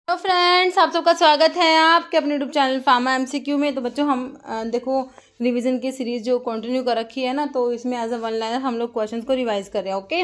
तो फ्रेंड्स, आप सबका स्वागत है आपके अपने यूट्यूब चैनल फार्मा एमसीक्यू में। तो बच्चों, हम देखो रिवीजन की सीरीज़ जो कंटिन्यू कर रखी है ना, तो इसमें एज अ वन लाइनर हम लोग क्वेश्चंस को रिवाइज कर रहे हैं। ओके,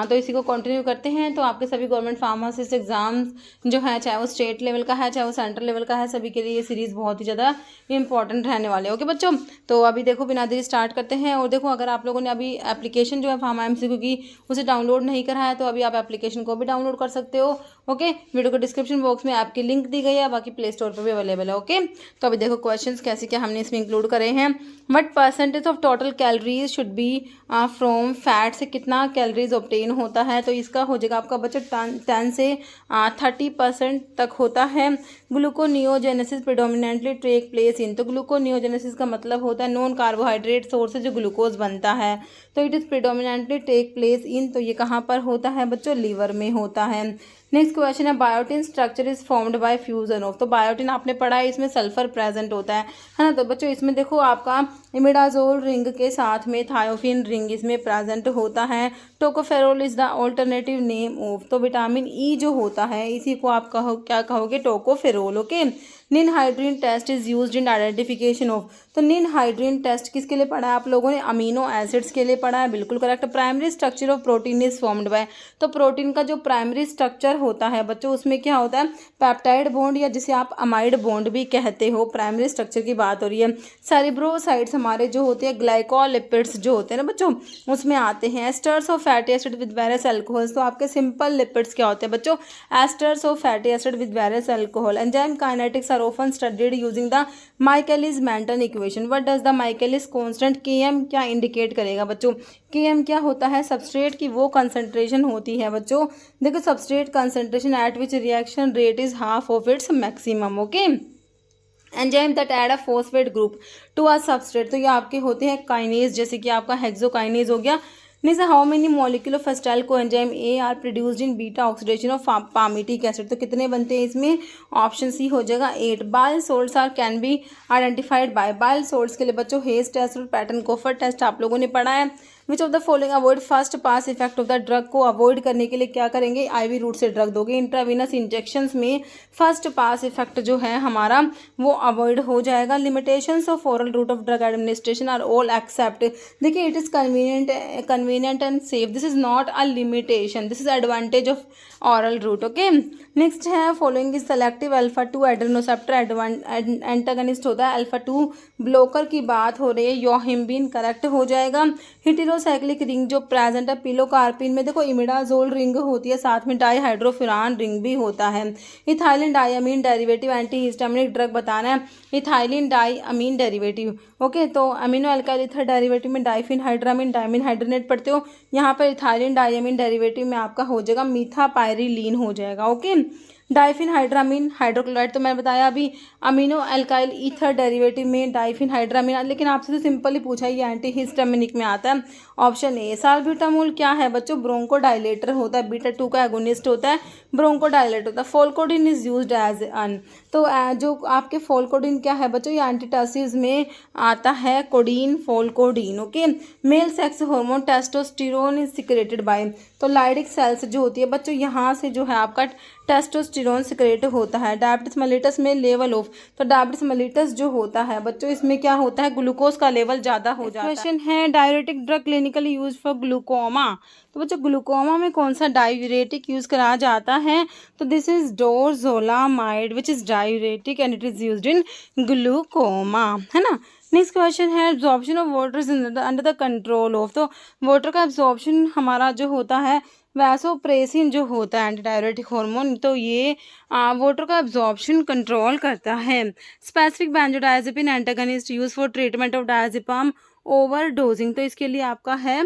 तो इसी को कंटिन्यू करते हैं। तो आपके सभी गवर्नमेंट फार्मासिस्ट एग्जाम्स जो है, चाहे वो स्टेट लेवल का है चाहे वो सेंट्रल लेवल का है, सभी के लिए ये सीरीज़ बहुत ही ज़्यादा इंपॉर्टेंट रहने वाले। ओके बच्चों, तो अभी देखो बिना देरी स्टार्ट करते हैं। और देखो, अगर आप लोगों ने अभी एप्लीकेशन जो है फार्मा एमसीक्यू की उसे डाउनलोड नहीं करा है, तो अभी आप एप्लीकेशन को भी डाउनलोड कर सकते हो। ओके, वीडियो को डिस्क्रिप्शन बॉक्स में आपकी लिंक दी गई है, बाकी प्ले स्टोर पर भी अवेलेबल है। ओके, तो अभी देखो क्वेश्चंस कैसे क्या हमने इसमें इंक्लूड करे हैं। What percentage of total calories should be from fat, से कितना कैलोरीज ऑब्टेन होता है। तो इसका हो जाएगा आपका बजट 10 से 30% तक होता है। Gluconeogenesis predominantly take place in, तो ग्लूकोनियोजेनेसिस का मतलब होता है नॉन कार्बोहाइड्रेट सोर्स से जो ग्लूकोज बनता है, तो it is predominantly take place in, तो ये कहाँ पर होता है बच्चों, लीवर में होता है। नेक्स्ट क्वेश्चन है, biotin structure is formed by fusion of, तो बायोटिन आपने पढ़ा है, इसमें सल्फर प्रेजेंट होता है ना। तो बच्चों इसमें देखो आपका इमिडाजोल रिंग के साथ में थायोफिन रिंग इसमें प्रेजेंट होता है। Tocopherol is the alternative name of, तो विटामिन ई जो होता है इसी को आप क्या कहोगे, tocopherol. Okay, ninhydrin test is used in identification of, तो निनहाइड्रीन टेस्ट किसके लिए पढ़ा है आप लोगों ने, अमीनो एसिड्स के लिए पढ़ा है, बिल्कुल correct. Primary structure of protein is formed by, तो प्रोटीन का जो प्राइमरी स्ट्रक्चर होता है बच्चों उसमें क्या होता है, पेप्टाइड बॉन्ड या जिसे आप अमाइड बॉन्ड भी कहते हो। प्राइमरी स्ट्रक्चर की बात हो रही है। सेरिब्रोसाइट्स हमारे जो होते हैं ग्लाइकोलिपिड्स जो होते हैं ना बच्चों, उसमें आते हैं। Esters of fatty acid with various alcohols, तो आपके सिंपल लिपिड्स क्या होते हैं बच्चों, esters of fatty acid with various alcohol. Enzyme kinetics are often studied using the Michaelis Menten equation. What does the Michaelis constant, Km क्या indicate करेगा बच्चों, Km क्या होता है, सबस्ट्रेट की वो कंसंट्रेशन होती है बच्चों, देखो substrate concentration at which reaction rate is half of its maximum. Okay, enzyme that add a phosphate group to a substrate, तो ये आपके होते हैं काइनेज, जैसे कि आपका हेक्सोकाइनेज हो गया। Means how many molecule of acetyl coenzyme A R produced in beta oxidation of palmitic acid, तो कितने बनते हैं इसमें, ऑप्शन सी हो जाएगा 8। Bile salts are can be identified by, bile salts के लिए बच्चों हेज टेस्ट और पैटर्न कोफर टेस्ट आप लोगों ने पढ़ा है। Which of the following avoid first pass effect of the drug, को अवॉइड करने के लिए क्या करेंगे, आईवी रूट से ड्रग दोगे। इंट्रावीनस इंजेक्शंस में फर्स्ट पास इफेक्ट जो है हमारा वो अवॉइड हो जाएगा। Limitations of oral route of drug administration are all except, देखिए it is convenient and safe, this is not a limitation, this is advantage of oral route. Okay, next है following is selective alpha 2 adrenoceptor antagonist होता है। Alpha 2 blocker की बात हो रही है, yohimbine correct हो जाएगा। हेटेरोसाइक्लिक रिंग जो प्रेजेंट है पिलोकार्पिन में, देखो इमिडाजोल रिंग होती है, साथ में डाईहाइड्रोफुरान रिंग भी होता है। Ethylene diamine derivative anti histaminic drug बताना है, इथाइलिन डाइअमीन डेरिवेटिव। ओके, तो अमीनो अल्काइल ईथर डेरिवेटिव में डाइफिन हाइड्रामिन डायमिन हाइड्रोनेट पढ़ते हो, यहाँ पर इथाइलिन डाइअमीन डेरिवेटिव में आपका हो जाएगा मीथापायरिलीन हो जाएगा। ओके, डाइफिन हाइड्रामिन हाइड्रोक्लोराइड तो मैंने बताया अभी। अमीनो अल्काइल ईथर डेरिवेटिव में डाइफिन हाइड्रामिन, लेकिन आपसे तो सिंपल ही पूछा, ये एंटी हिस्टामिनिक में आता है, ऑप्शन ए। साल्ब्यूटामोल क्या है बच्चों, ब्रोंकोडाइलेटर होता है, बीटा 2 का एगोनिस्ट होता है, ब्रोंकोडाइलेटर होता है। फोल्कोडिन इज यूज्ड एज अन, तो जो आपके फोल्कोडिन क्या है बच्चों, ये एंटीटासिस में आता है, codeine pholcodine. Okay, male sex hormone testosterone is secreted by, तो लाइडिक सेल्स जो होती है बच्चों, यहाँ से जो है आपका टेस्टोस्टेरोन सिक्रेट होता है। डायबिटिस मेलिटस में लेवल ऑफ, तो डायबिटिस मेलिटस जो होता है बच्चों इसमें क्या होता है, ग्लूकोज का लेवल ज़्यादा हो जाता है। क्वेश्चन है, diuretic drug clinically use for glaucoma, तो बच्चों ग्लूकोमा में कौन सा डायूरेटिक यूज करा जाता है, तो this is डोरजोलामाइड which is diuretic and it is used in glaucoma, है ना। नेक्स्ट क्वेश्चन है, absorption of water is under the control of, तो वाटर का एब्जॉर्प्शन हमारा जो होता है वैसोप्रेसिन जो होता है एंटी डायरेटिक हार्मोन, तो ये वाटर का एब्जॉर्प्शन कंट्रोल करता है। Specific benzodiazepine antagonist use for treatment of diazepam overdosing, तो इसके लिए आपका है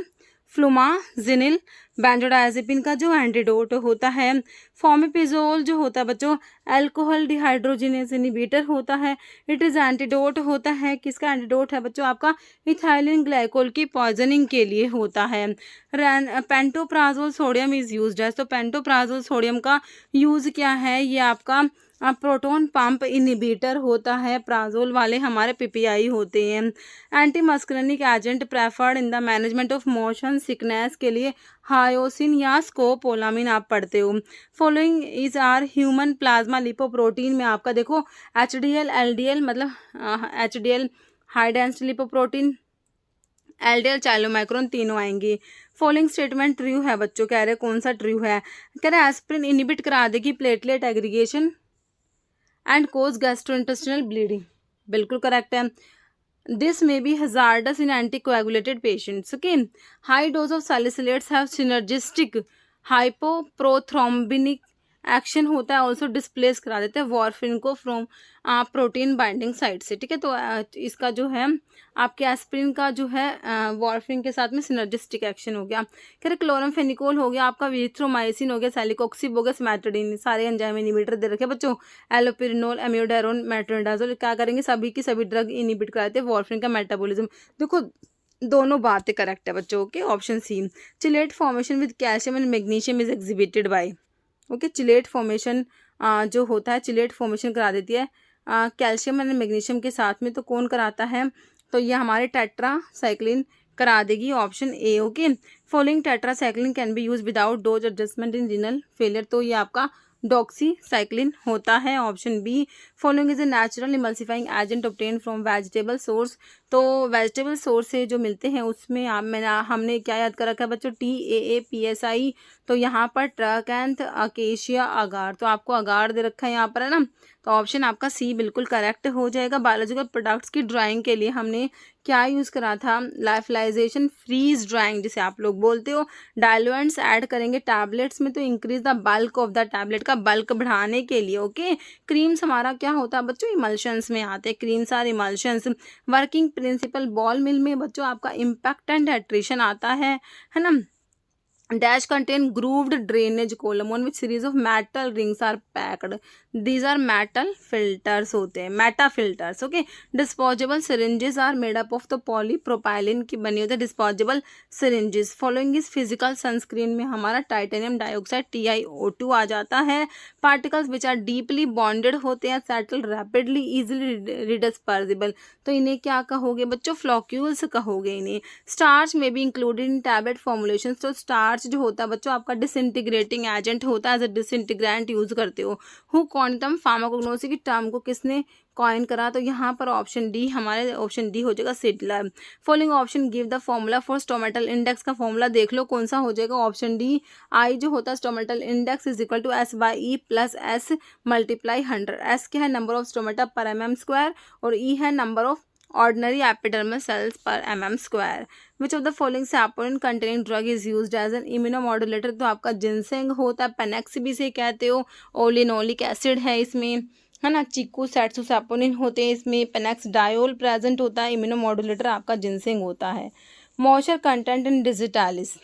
फ्लुमाजिनिल, बेंजोडायजेपिन का जो एंटीडोट होता है। फॉमिपिजोल जो होता है बच्चों अल्कोहल डिहाइड्रोजिनेज इनहिबिटर होता है, इट इज़ एंटीडोट होता है, किसका एंटीडोट है बच्चों, आपका इथाइलिन ग्लाइकोल की पॉइजनिंग के लिए होता है। पेंटोप्राजोल सोडियम इज़ यूज्ड है, तो पेंटोप्राजोल सोडियम का यूज़ क्या है, ये आपका प्रोटॉन पंप इनहिबिटर होता है, प्राजोल वाले हमारे पीपीआई होते हैं। Anti muscarinic agent preferred in the management of motion sickness के लिए हायोसिन या स्कोपोलामिन आप पढ़ते हो। Following is are human plasma lipoprotein में आपका देखो HDL LDL मतलब HDL high density lipoprotein, LDL chylomicron तीनों आएंगे। फॉलोइंग स्टेटमेंट ट्रू है बच्चों, कह रहे कौन सा ट्रू है, कह रहे एस्पिरिन इनहिबिट करा देगी platelet aggregation and cause gastrointestinal bleeding, बिल्कुल करेक्ट है। This may be hazardous in anticoagulated patients. Okay, high dose of salicylates have synergistic hypoprothrombinemic action होता है, ऑल्सो डिस्प्लेस करा देते हैं वॉर्फिन को फ्रॉम प्रोटीन बाइंडिंग साइट से। ठीक है, तो इसका जो है आपके एस्पिरिन का जो है वॉर्फिन के साथ में सिनर्जिस्टिक एक्शन हो गया। कह रहे क्लोरमफेनिकोल हो गया आपका, विथ्रोमाइसिन हो गया, सैलिकोक्सिब हो गया, सिमेट्रोडिन, सारे एंजाइम इनहिबिटर दे रखे बच्चों। एलोपिरिनोल, एम्योडारोन, मेट्रोनिडाजोल क्या करेंगे, सभी की सभी ड्रग इनहिबिट कराते हैं वॉर्फिन का मेटाबॉलिज्म। देखो दोनों बातें करेक्ट है बच्चों। Okay, option C chelate formation with calcium and magnesium is exhibited by. Okay, chelate formation जो होता है, चिलेट फॉर्मेशन करा देती है कैल्शियम एंड मैग्नीशियम के साथ में, तो कौन कराता है, तो ये हमारे टेट्रासाइक्लिन करा देगी, option A. Okay, following tetracycline can be use without dose adjustment in renal failure, तो ये आपका डॉक्सीसाइक्लिन होता है, option B. Following is a natural emulsifying agent obtain from vegetable source, तो वेजिटेबल सोर्स से जो मिलते हैं उसमें हमने क्या याद कर रखा है बच्चों, TAAPSI, तो यहाँ पर ट्रैकेंथ अकेशिया अगार, तो आपको अगार दे रखा है यहाँ पर, है ना, तो ऑप्शन आपका सी बिल्कुल करेक्ट हो जाएगा। बायोलॉजिकल प्रोडक्ट्स की ड्राइंग के लिए हमने क्या यूज़ करा था, लाइफलाइजेशन फ्रीज ड्राइंग जिसे आप लोग बोलते हो। डायलुएंट्स ऐड करेंगे टैबलेट्स में तो increase the bulk of the tablet का बल्क बढ़ाने के लिए। ओके, क्रीम्स हमारा क्या होता है बच्चों, इमल्शंस में आते हैं, creams are emulsions. Working principle ball mill में बच्चों आपका इम्पैक्ट एंड एट्रिशन आता है ना। Dash contain grooved drainage column on which series of metal rings are packed, these are metal filters होते हैं, metal filters. Okay, disposable syringes are made up of the polypropylene की बनी होती है disposable syringes. Following is physical sunscreen में हमारा titanium dioxide TiO2 आ जाता है। Particles which are deeply bonded होते हैं, सेटल रैपिडली इजिली रिडिस्पर्सिबल, तो इन्हें क्या कहोगे बच्चों, फ्लॉक्यूल्स कहोगे इन्हें। स्टार्च में भी इंक्लूडेड इन टैबलेट फॉर्मुलेशन, तो स्टार्च जो होता है बच्चों आपका डिसइंटीग्रेटिंग एजेंट होता है, एज अ डिसइंटीग्रेंट यूज करते हो। हु क्वांटम फार्माकोग्नोसी की टर्म को किसने कॉइन करा, तो यहाँ पर ऑप्शन डी, हमारे ऑप्शन डी हो जाएगा Seydler. Following option give the formula for stomatal index का फॉर्मूला देख लो कौन सा हो जाएगा, ऑप्शन डी। आई जो होता है stomatal index is equal to S/E plus S multiply 100। S क्या है, नंबर ऑफ स्टोमेटा पर mm², और E है number of ordinary epidermal cells per mm²। Which of the following saponin containing drug is used as an immunomodulator, तो आपका ginseng होता है, Painex भी से कहते हो, ओलिनोलिक एसिड है इसमें, है ना, चीकू सैट्सू सैपोनिन होते हैं इसमें, पेनेक्स डायोल प्रेजेंट होता है, इम्यूनोमॉड्यूलेटर आपका जिनसेंग होता है। Moisture content in digitalis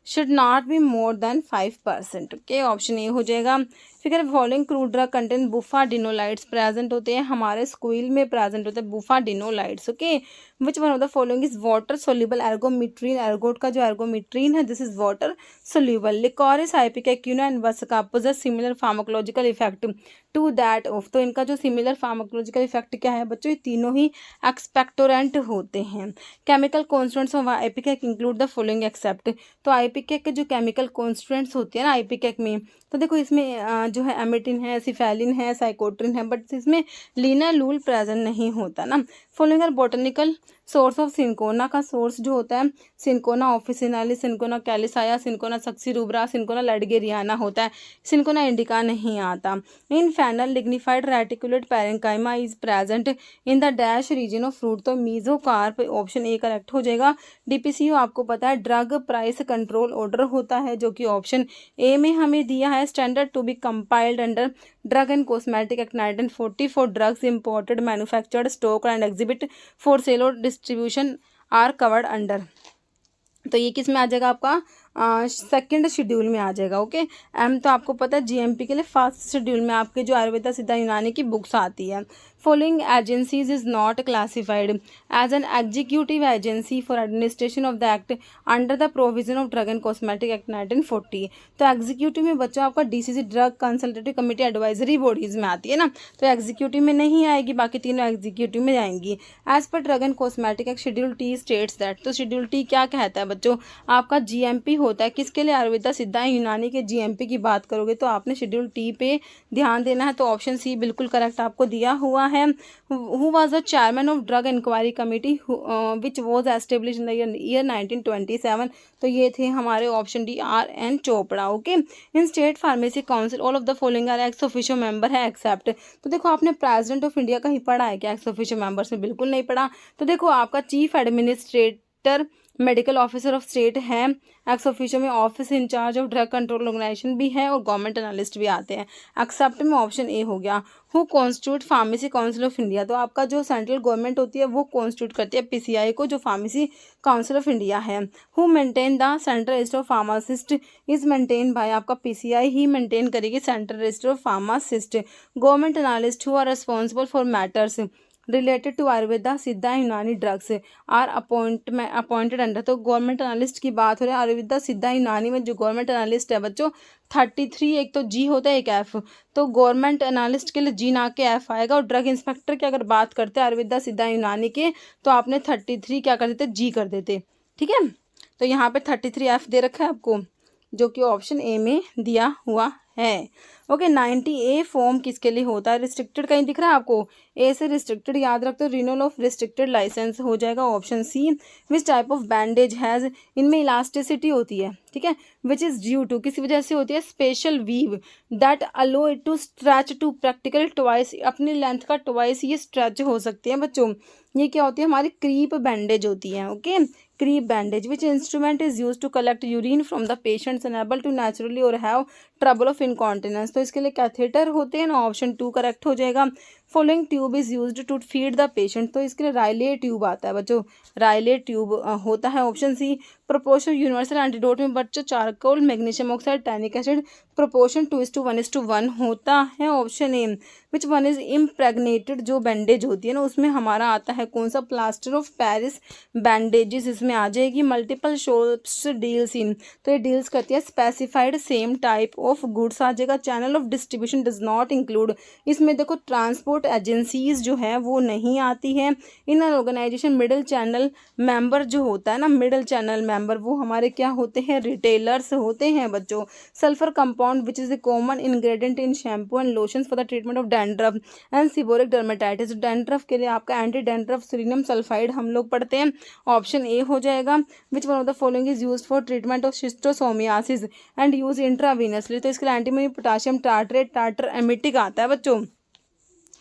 should not be more than 5%। Okay, option A हो जाएगा। फिर following crude drug content bufadienolides present होते हैं, हमारे स्क्वील में प्रेजेंट होते हैं bufadienolides. Okay, which one of the following is water soluble ergometrine, ergot का जो एर्गोमिट्रीन है this is water soluble. Liquorice, ipecacuanha and vasaka possess similar pharmacological effect to that of, तो इनका जो सिमिलर फार्माकोलॉजिकल इफेक्ट क्या है बच्चों, ये तीनों ही एक्सपेक्टोरेंट होते हैं। Chemical constituents of ipecac include the following except, तो आइपिकेक के जो केमिकल कॉन्स्टिट्यूएंट्स होते हैं ना आइपिकेक में, तो देखो इसमें जो है एमिटिन है, सिफेलिन है, साइकोट्रिन है, बट इसमें लीनालूल प्रेजेंट नहीं होता ना। Following are botanical source of cinchona, का सोर्स जो होता है cinchona officinalis, cinchona calisaya, cinchona succirubra, cinchona ledgeriana होता है, सिंकोना इंडिका नहीं आता। In fennel lignified reticulate parenchyma is present in the dash region of fruit, तो मीजोकार्प ऑप्शन ए करेक्ट हो जाएगा। DPCO आपको पता है ड्रग प्राइस कंट्रोल ऑर्डर होता है, जो कि ऑप्शन ए में हमें दिया है। Standard to be compiled under drug and cosmetic act 1944 drugs imported manufactured stock and exhibit for sale और डिस्ट्रीब्यूशन आर कवर्ड अंडर, तो ये किस में आ जाएगा आपका सेकंड शेड्यूल में आ जाएगा। ओके, तो आपको पता है GMP के लिए फर्स्ट शेड्यूल में आपके जो आयुर्वेदा सिद्धा यूनानी की बुक्स आती है। following agencies is not classified as an executive agency for administration of the act under the provision of Drug and Cosmetic Act 1940। तो एग्जीक्यूटिव में बच्चों आपका DCC drug consultative committee advisory bodies में आती है ना, तो एग्जीक्यूटिव में नहीं आएगी, बाकी तीनों एग्जीक्यूटिव में जाएंगी। As per drug and cosmetic act schedule T states that, तो शेड्यूल टी क्या कहता है बच्चों, आपका जीएमपी होता है किसके लिए, आयुर्वेदा सिद्धा यूनानी के जीएमपी की बात करोगे तो आपने शेड्यूल टी पे ध्यान देना है। तो ऑप्शन सी बिल्कुल करेक्ट आपको दिया हुआ है। Who was the chairman of drug inquiry committee which was establish in the year 1927, तो ये थे हमारे option D R.N. Chopra. Okay, in state pharmacy council all of the following are ex officio member है except, तो देखो आपने president of India का ही पढ़ा है क्या एक्स ऑफिशियो मेंबर्स में, बिल्कुल नहीं पढ़ा। तो देखो आपका chief administrator medical officer of state है एक्स ऑफिशियो में, office incharge of drug control organization भी है और गवर्नमेंट एनालिस्ट भी आते हैं। एक्सेप्ट में ऑप्शन ए हो गया। Who constitute pharmacy council of India, तो आपका जो सेंट्रल गवर्नमेंट होती है वो कॉन्स्टिट्यूट करती है पीसीआई को, जो फार्मेसी काउंसिल ऑफ इंडिया है। Who maintain the central register of pharmacist is maintain by, आपका पीसीआई ही मेंटेन करेगी central register of pharmacist. Government analyst who are responsible for matters related to Ayurveda Siddha Unani drugs are appointed under, तो government analyst की बात हो रही है। आयुर्वेदा सिद्धा यूनानी में जो गवर्नमेंट एनालिस्ट है बच्चों 33, एक तो जी होता है एक एफ, तो गवर्नमेंट एनालिस्ट के लिए जी ना के एफ आएगा। और ड्रग इंस्पेक्टर की अगर बात करते हैं आयुर्वेदा सिद्धा यूनानी के, तो आपने 33 क्या कर देते, जी कर देते। ठीक है, तो यहाँ पे 33 एफ दे रखा है आपको, जो कि ऑप्शन ए में दिया हुआ है। ओके, 90A फॉर्म किसके लिए होता है, रिस्ट्रिक्टेड कहीं दिख रहा है आपको, ए से रिस्ट्रिक्टेड याद रखते हो, रिन्यूअल ऑफ रिस्ट्रिक्टेड लाइसेंस हो जाएगा option C. Which type of bandage has, इनमें इलास्टिसिटी होती है, ठीक है, विच इज़ ड्यू टू, किसी वजह से होती है, special weave that allow it to stretch to practical twice, अपनी लेंथ का ट्वाइस ये स्ट्रेच हो सकती है बच्चों। ये क्या होती है, हमारी क्रीप बैंडेज होती है। Okay, crepe bandage. Which instrument is use to collect urine from the patients unable to naturally और हैव ट्रबल ऑफ इनकॉन्टिनेंस, तो इसके लिए कैथेटर होते हैं ना, ऑप्शन 2 करेक्ट हो जाएगा। Following tube is used to feed the patient, तो इसके लिए रायले ट्यूब आता है बच्चों, रायले ट्यूब होता है option C. Proportion universal antidote में बच्चों charcoal magnesium oxide tannic acid proportion 2:1 होता है option A. Which one is impregnated, जो बैंडेज होती है ना उसमें हमारा आता है कौन सा, प्लास्टर ऑफ पेरिस बैंडेजेस इसमें आ जाएगी। मल्टीपल शॉप्स डील्स इन, तो ये डील्स करती है specified same type of goods आ जाएगा। Channel of distribution does not include, इसमें देखो ट्रांसपोर्ट एजेंसीज जो है वो नहीं आती है। इन ऑर्गेनाइजेशन मिडिल चैनल मेंबर जो होता है ना, मिडिल चैनल मेंबर वो हमारे क्या होते हैं, रिटेलर्स होते हैं बच्चों। Sulphur compound which is the common ingredient in shampoo and lotions for the treatment of dandruff and seborrhoeic dermatitis, dandruff के लिए आपका एंटी डैंड्रफ सिलिनियम सल्फाइड हम लोग पढ़ते हैं, ऑप्शन ए हो जाएगा। विच one of the following is used for treatment of schistosomiasis and use intravenously, तो इसके लिए antimony potassium tartrate tartar emetic आता है बच्चों।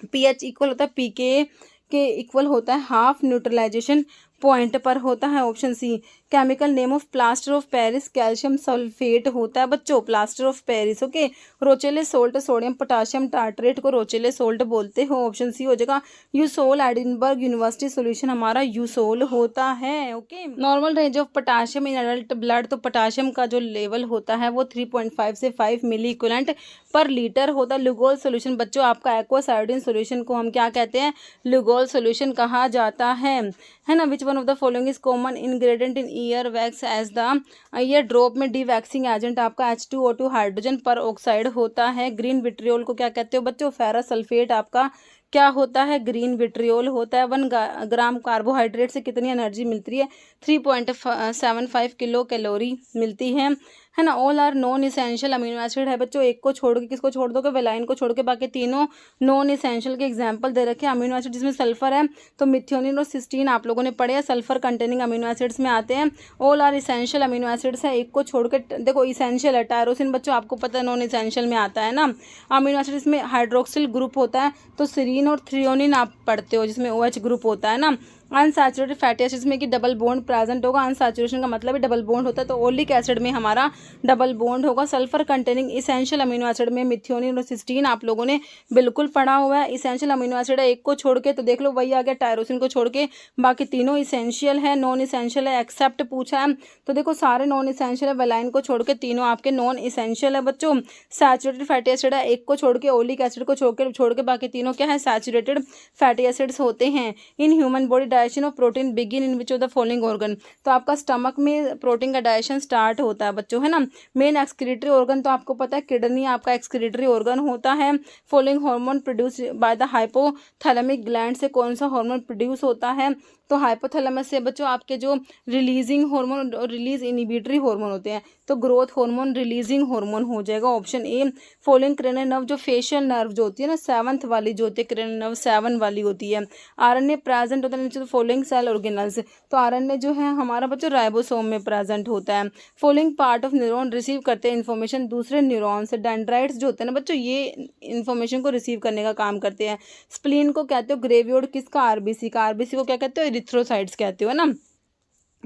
पीएच इक्वल होता है पीके के इक्वल होता है हाफ न्यूट्रलाइजेशन पॉइंट पर होता है option C. Chemical name of plaster of Paris calcium sulphate होता है बच्चों, plaster of Paris. Okay, Rochelle salt sodium potassium tartrate को रोचेले सोल्ट बोलते हो, ऑप्शन सी हो जाएगा। यूसोल एडिनबर्ग यूनिवर्सिटी सोल्यूशन हमारा यूसोल होता है। Okay, normal range of potassium in adult blood, तो पोटाशियम का जो लेवल होता है वो 3.5 से 5 मिली इक्विवेलेंट पर लीटर होता है। लुगोल सोल्यूशन बच्चों आपका एक्वस आयोडीन सोल्यूशन को हम क्या कहते हैं, लुगोल सोल्यूशन कहा जाता है ना। Which one of the following is common ingredient in ear wax as the ear drop में डी वैक्सिंग एजेंट आपका H2O2 हाइड्रोजन पर ऑक्साइड होता है। ग्रीन विट्रियोल को क्या कहते हो बच्चों, फेरस सल्फेट आपका क्या होता है, ग्रीन विट्रियोल होता है। 1 ग्राम कार्बोहाइड्रेट से कितनी एनर्जी मिलती है, 3.75 किलो कैलोरी मिलती है ना। All are non essential amino acid है बच्चों, एक को छोड़ के किसको छोड़ दोगे, वेलाइन को छोड़ के बाकी तीनों नॉन इसेंशियल के एग्जांपल दे रखे हैं। अमीनो एसिड जिसमें सल्फर है तो मिथियोनिन और सिस्टीन आप लोगों ने पढ़े हैं, सल्फर कंटेनिंग अमीनो एसिड्स में आते हैं। All are essential amino acids है, एक को छोड़ के देखो इसेंशियल है टायरोसिन बच्चों आपको पता है नॉन इसेंशियल में आता है ना। अमीनो एसिड इसमें हाइड्रोक्सिल ग्रुप होता है, तो सीरीन और थ्रियोनिन आप पढ़ते हो जिसमें OH ग्रुप होता है ना। अनसैचुरेटेड फैटी एसिड्स में कि डबल बॉन्ड प्रेजेंट होगा, अनसैचुरेशन का मतलब है डबल बॉन्ड होता है, तो ओलिक एसिड में हमारा डबल बॉन्ड होगा। Sulphur containing essential amino acid में मिथियोनिन और सिस्टीन आप लोगों ने बिल्कुल पढ़ा हुआ है। इसेंशियल अमीनो एसिड है एक को छोड़ के, तो देख लो वही आ गया टायरोसिन को छोड़ के, बाकी तीनों इसेंशियल है, नॉन इसेंशियल है एक्सेप्ट पूछा है, तो देखो सारे नॉन इसेंशियल है, वेलाइन को छोड़ के तीनों आपके नॉन इसेंशियल है बच्चों। सैचुरेटेड फैटी एसिड है एक को छोड़ के, ओलिक एसिड को छोड़ के बाकी तीनों क्या है सैचुरेटेड फैटी एसिड्स होते हैं। In human body digestion of protein begin in which of the following organ, तो आपका स्टमक में प्रोटीन का डाइजेशन स्टार्ट होता है बच्चों, है ना। मेन एक्सक्रीटरी ऑर्गन तो आपको पता है किडनी आपका एक्सक्रीटरी ऑर्गन होता है। Following hormone produce by the hypothalamic gland से कौन सा हार्मोन प्रोड्यूस होता है, तो हाइपोथैलेमस से बच्चों आपके जो रिलीजिंग हार्मोन और रिलीज इनिबिटरी हार्मोन होते हैं, तो ग्रोथ हार्मोन रिलीजिंग हार्मोन हो जाएगा option A. Following cranial nerve, जो फेशियल नर्व जो होती है ना 7th वाली जो होती है क्रेनियल नर्व 7 वाली होती है। आरएनए प्रेजेंट होता है नीचे, तो फॉलोइंग सेल ऑर्गेनल्स, तो आरएनए जो है हमारा बच्चों राइबोसोम में प्रेजेंट होता है। Following part of neuron receive करते हैं इन्फॉर्मेशन दूसरे न्यूरॉन से, डेंड्राइट्स जो होते हैं ना बच्चों ये इन्फॉर्मेशन को रिसीव करने का काम करते हैं। स्प्लीन को कहते हो ग्रेवियोड किसका, आरबीसी का, आरबीसी को क्या कहते हो एरिथ्रोसाइट्स कहते हो, है ना।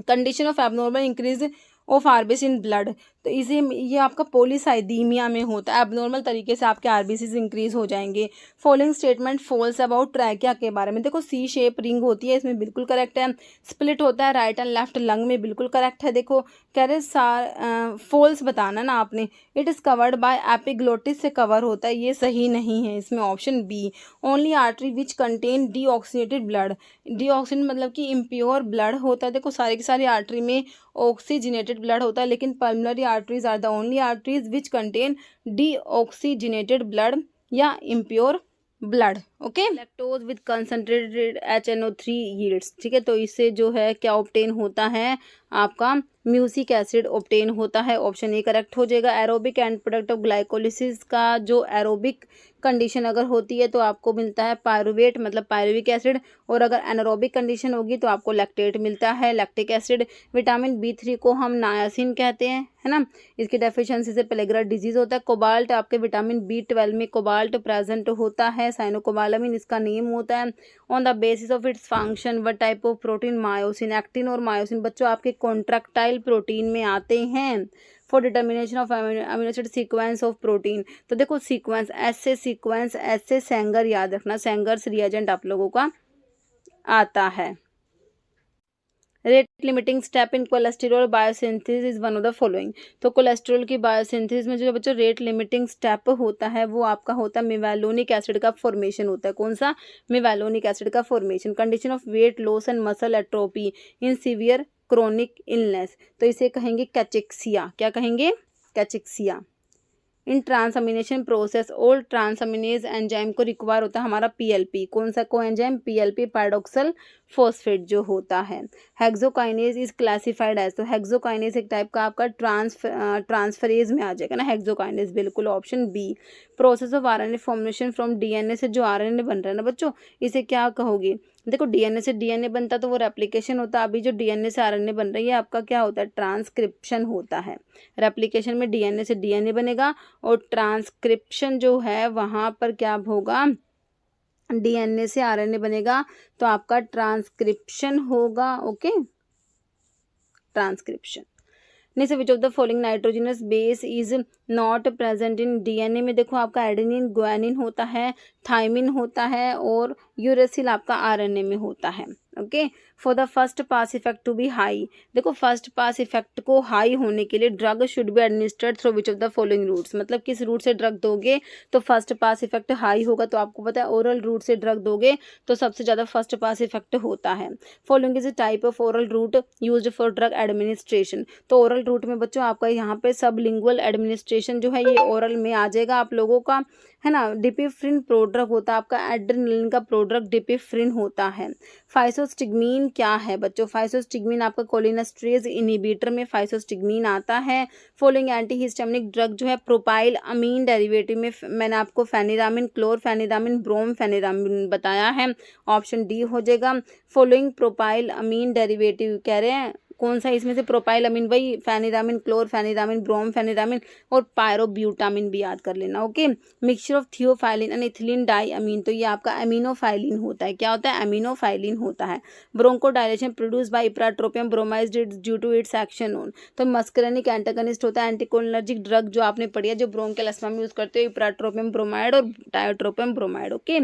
Condition of abnormal increase of RBC in blood, तो इसे ये आपका पॉलीसाइदीमिया में होता है, एबनॉर्मल तरीके से आपके आरबीसी इंक्रीज हो जाएंगे। Following statement false about trachea के बारे में, देखो सी शेप रिंग होती है इसमें बिल्कुल करेक्ट है। स्प्लिट होता है राइट एंड लेफ्ट लंग में, बिल्कुल करेक्ट है। देखो कह रहे फॉल्स बताना ना आपने। It is covered by epiglottis से कवर होता है, ये सही नहीं है इसमें option B. Only artery which contain deoxygenated blood, deoxygenate मतलब कि इम्प्योर ब्लड होता है। देखो सारी की सारी आर्टरी में ऑक्सीजनेटेड ब्लड होता है, लेकिन pulmonary arteries are the only arteries which contain deoxygenated blood या impure blood. Okay, lactose with concentrated HNO3 yields, ठीक है, तो इससे जो है क्या ऑब्टेन होता है आपका म्यूसिक एसिड ऑब्टेन होता है, ऑप्शन ए करेक्ट हो जाएगा। Aerobic and product of glycolysis का जो एरोबिक कंडीशन अगर होती है तो आपको मिलता है पायरुवेट मतलब पायरुविक एसिड, और अगर एनारोबिक कंडीशन होगी तो आपको लैक्टेट मिलता है लैक्टिक एसिड। विटामिन B3 को हम नायासिन कहते हैं, है ना, इसकी डेफिशिएंसी से पेलेग्रा डिजीज होता है। कोबाल्ट आपके विटामिन B12 में कोबाल्ट प्रेजेंट होता है, साइनोकोबालामिन इसका नेम होता है। On the basis of its function what type of protein, myosin, actin और मायोसिन बच्चों आपके कॉन्ट्रैक्टाइल प्रोटीन में आते हैं। For determination of amino acid sequence of protein, तो देखो सीक्वेंस ऐसे सेंगर याद रखना, सेंगर्स रिएजेंट आप लोगों का आता है। Rate limiting step in cholesterol biosynthesis is one of the following, तो कोलेस्टेरॉल की बायोसिंथेसिस में जो बच्चों रेट लिमिटिंग स्टेप होता है वो आपका होता है मेवालोनिक एसिड का फॉर्मेशन होता है। कौन सा, मेवालोनिक एसिड का formation. Condition of weight loss and muscle atrophy in severe chronic illness, तो इसे कहेंगे कैचेक्सिया, क्या कहेंगे कैचेक्सिया। इन ट्रांसअमीनेशन प्रोसेस ऑल ट्रांसअमीनेज एंजाइम को रिक्वायर होता है हमारा PLP, कौन सा कोएंजाइम, PLP पैराडॉक्सल फॉस्फेट जो होता है। हेक्सोकाइनेज इज क्लासिफाइड एज, तो हेक्सोकाइनेज एक टाइप का आपका ट्रांसफरेज में आ जाएगा ना हेक्सोकाइनेज, बिल्कुल option B. Process of RNA formation from DNA से जो RNA बन रहा है ना बच्चों इसे क्या कहोगे, देखो DNA से DNA बनता तो वो रेप्लिकेशन होता, अभी जो DNA से RNA बन रही है आपका क्या होता है ट्रांसक्रिप्शन होता है। रेप्लिकेशन में DNA से DNA बनेगा और ट्रांसक्रिप्शन जो है वहाँ पर क्या होगा DNA से RNA बनेगा, तो आपका ट्रांसक्रिप्शन होगा। Okay, transcription. Next, which of the following nitrogenous base is not present in DNA में, देखो आपका एडेनिन ग्वानिन होता है, थाइमिन होता है और यूरेसिल आपका RNA में होता है। Okay, for the first pass effect to be high, देखो फर्स्ट पास इफेक्ट को हाई होने के लिए drug should be administered through which of the following routes, मतलब किस रूट से ड्रग दोगे तो फर्स्ट पास इफेक्ट हाई होगा, तो आपको पता है ओरल रूट से ड्रग दोगे तो सबसे ज़्यादा फर्स्ट पास इफेक्ट होता है। Following is a type of oral root used for drug administration, तो ओरल रूट में बच्चों आपका यहाँ पे सबलिंगुअल एडमिनिस्ट्रेशन जो है ये ओरल में आ जाएगा आप लोगों का, है ना। डिपिफ्रिन प्रोड्रग होता है आपका, एड्रेनलिन का प्रोड्रग डिपिफ्रिन होता है। फाइसोस्टिग्मीन क्या है बच्चों, फाइसोस्टिग्मीन आपका कोलिनेस्ट्रेज इनिबिटर में फाइसोस्टिग्मीन आता है। फॉलोइंग एंटीहिस्टामिनिक ड्रग जो है प्रोपाइल अमीन डेरिवेटिव में मैंने आपको फेनिरामिन, क्लोरफेनिरामिन, ब्रोमफेनिरामिन बताया है, ऑप्शन डी हो जाएगा। फॉलोइंग प्रोपाइल अमीन डेरिवेटिव कह रहे हैं कौन सा इसमें से, प्रोपाइलामीन, वही फेनिरामिन, क्लोरफेनिरामिन, ब्रोमफेनिरामिन और पायरोब्यूटामिन भी याद कर लेना। Okay, mixture of theophylline and ethylene diamine, तो ये आपका एमिनोफाइलिन होता है। क्या होता है? एमिनोफाइलिन होता है। Bronchodilation produce by ipratropium bromide due to its action on, तो मस्करेनिक एंटागनिस्ट होता है। एंटीकोलिनर्जिक ड्रग जो आपने पढ़ी है, जो ब्रोंकियल अस्थमा में यूज करते हो, इप्राट्रोपियम ब्रोमाइड और tiotropium bromide. Okay,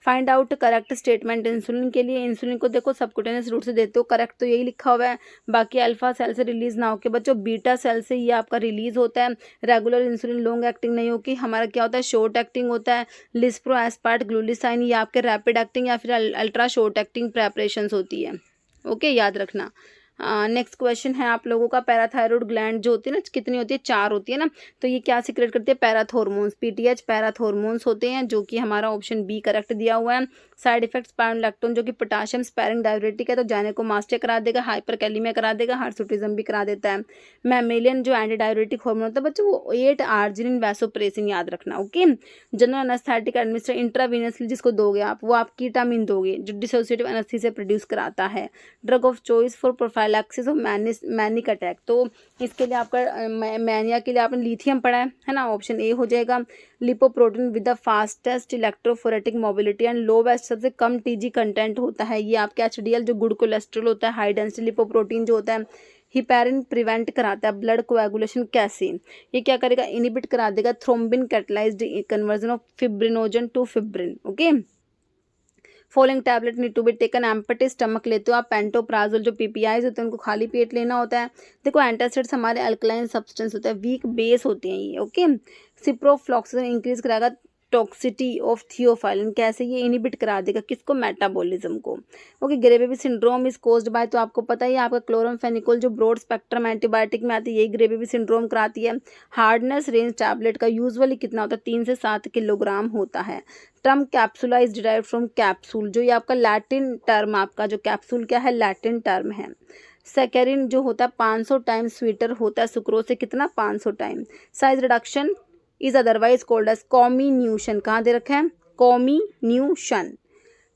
find out correct statement insulin के लिए। इंसुलिन को देखो सबकुटेनियस रूट से देते हो, करेक्ट तो यही लिखा हुआ है। बाकी अल्फा सेल से रिलीज ना होके बच्चों बीटा सेल से ये आपका रिलीज होता है। रेगुलर इंसुलिन लॉन्ग एक्टिंग नहीं होगी, हमारा क्या होता है? शॉर्ट एक्टिंग होता है। लिस्प्रो एस्पार्ट ग्लूलिसाइन ये आपके रैपिड एक्टिंग या फिर अल्ट्रा शॉर्ट एक्टिंग प्रेपरेशंस होती है। ओके, याद रखना। नेक्स्ट क्वेश्चन है आप लोगों का, पैराथायरॉयड ग्लैंड जो होती है ना, कितनी होती है? 4 होती है ना। तो ये क्या सीक्रेट करती है? पैराथॉर्मोन्स, पीटीएच पैराथॉर्मोन्स होते हैं, जो कि हमारा ऑप्शन बी करेक्ट दिया हुआ है। साइड इफेक्ट्स स्पाइरोलैक्टोन जो कि पोटाशियम स्पैरिंग डाययूरेटिक है, तो जाइनेकोमास्टिया करा देगा, हाइपरकैलिमिया करा देगा, हार्सुटिज्म भी करा देता है। मैमेलियन जो एंटी डाययूरेटिक हार्मोन होता है बच्चों, वो 8 आर्जिनिन वैसोप्रेसिन याद रखना। Okay, general anaesthetic administer intravenously जिसको दोगे आप, वो आप कीटामिन दोगे, जो डिसोसिएटिव एनेस्थीसिया प्रोड्यूस कराता है। Drug of choice for prophylaxis of manic attack, तो इसके लिए आपका मैनिया के लिए आपने लिथियम पढ़ा है ना, ऑप्शन ए हो जाएगा। Lipoprotein with the fastest electrophoretic mobility and lowest, सबसे कम टीजी कंटेंट होता है ये आपका एचडीएल जो गुड कोलेस्ट्रॉल होता है। हाई डेंसिटी लिपोप्रोटीन जो होता है। हिपैरिन प्रिवेंट कराता है ब्लड कोएगुलेशन, कैसे? ये क्या करेगा? इनिबिट करा देगा thrombin catalysed conversion of fibrinogen to fibrin. Okay, following tablet need to be taken empty stomach लेते हो आप। पेंटोप्राजोल जो पीपीआईज होते हैं उनको खाली पेट लेना होता है। देखो एंटासिड्स हमारे अल्कलाइन सब्सटेंस होता है, वीक बेस होते हैं ये। ओके, सिप्रोफ्लॉक्सासिन इंक्रीज कराएगा टॉक्सिटी ऑफ थियोफाइलिन, कैसे? ये इनिबिट करा देगा किसको? मेटाबॉलिज्म को। Okay, grey baby syndrome is caused by, तो आपको पता ही है आपका क्लोरामफेनिकोल जो ब्रॉड स्पेक्ट्रम एंटीबायोटिक में आती है, यही ग्रेवेवी सिंड्रोम कराती है। हार्डनेस रेंज टैबलेट का यूजुअली कितना होता है? 3 से 7 किलोग्राम होता है। Term capsula is derived from capsule, जो ये आपका लैटिन टर्म, आपका जो कैप्सूल क्या है? लैटिन टर्म है। सेकेरिन जो होता है 500 टाइम स्वीटर होता है सुक्रोज से, कितना? 500 time. Size reduction is otherwise called as comminution, कहाँ दे रखा है? Comminution.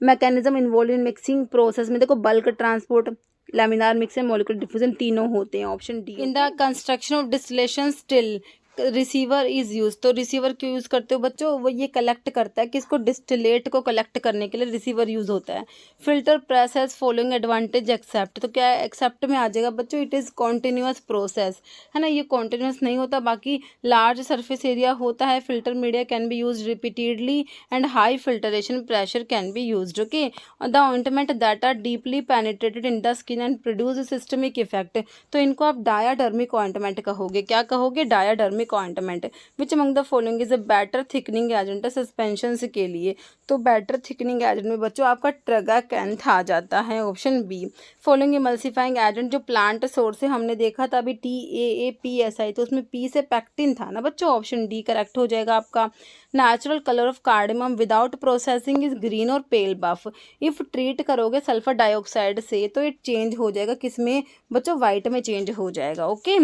Mechanism involve in mixing process में देखो bulk transport, laminar mixing, molecular diffusion तीनों होते हैं, option D. In the construction of distillation still receiver is use, तो रिसीवर क्यों यूज करते हो बच्चों? वो ये कलेक्ट करता है, किसको? डिस्टिलेट को कलेक्ट करने के लिए रिसीवर यूज होता है। Filter press has following advantage except, तो क्या एक्सेप्ट में आ जाएगा बच्चों? इट इज कॉन्टिन्यूअस प्रोसेस, है ना, ये कॉन्टिन्यूअस नहीं होता। बाकी लार्ज सरफेस एरिया होता है, filter media can be use repeatedly and high filtration pressure can be use. Okay, the ointment that are deeply penetrated in the skin and produce systemic effect, तो इनको आप diadermic ointment कहोगे। क्या कहोगे? Diadermic ointment. Which among the following is a better thickening agent है suspension के लिए, तो बेटर थिकनिंग एजेंट में बच्चों आपका ट्रगाकैंथ आ जाता है, option B. Following emulsifying agent, जो प्लांट सोर्स से हमने देखा था अभी TAAPSI, तो उसमें P से पैक्टिन था ना बच्चों, ऑप्शन डी करेक्ट हो जाएगा आपका। Natural colour of cardamom without processing is green और पेल बफ। इफ ट्रीट करोगे सल्फर डाइऑक्साइड से तो इट चेंज हो जाएगा किसमें बच्चों? वाइट में चेंज हो जाएगा। ओके,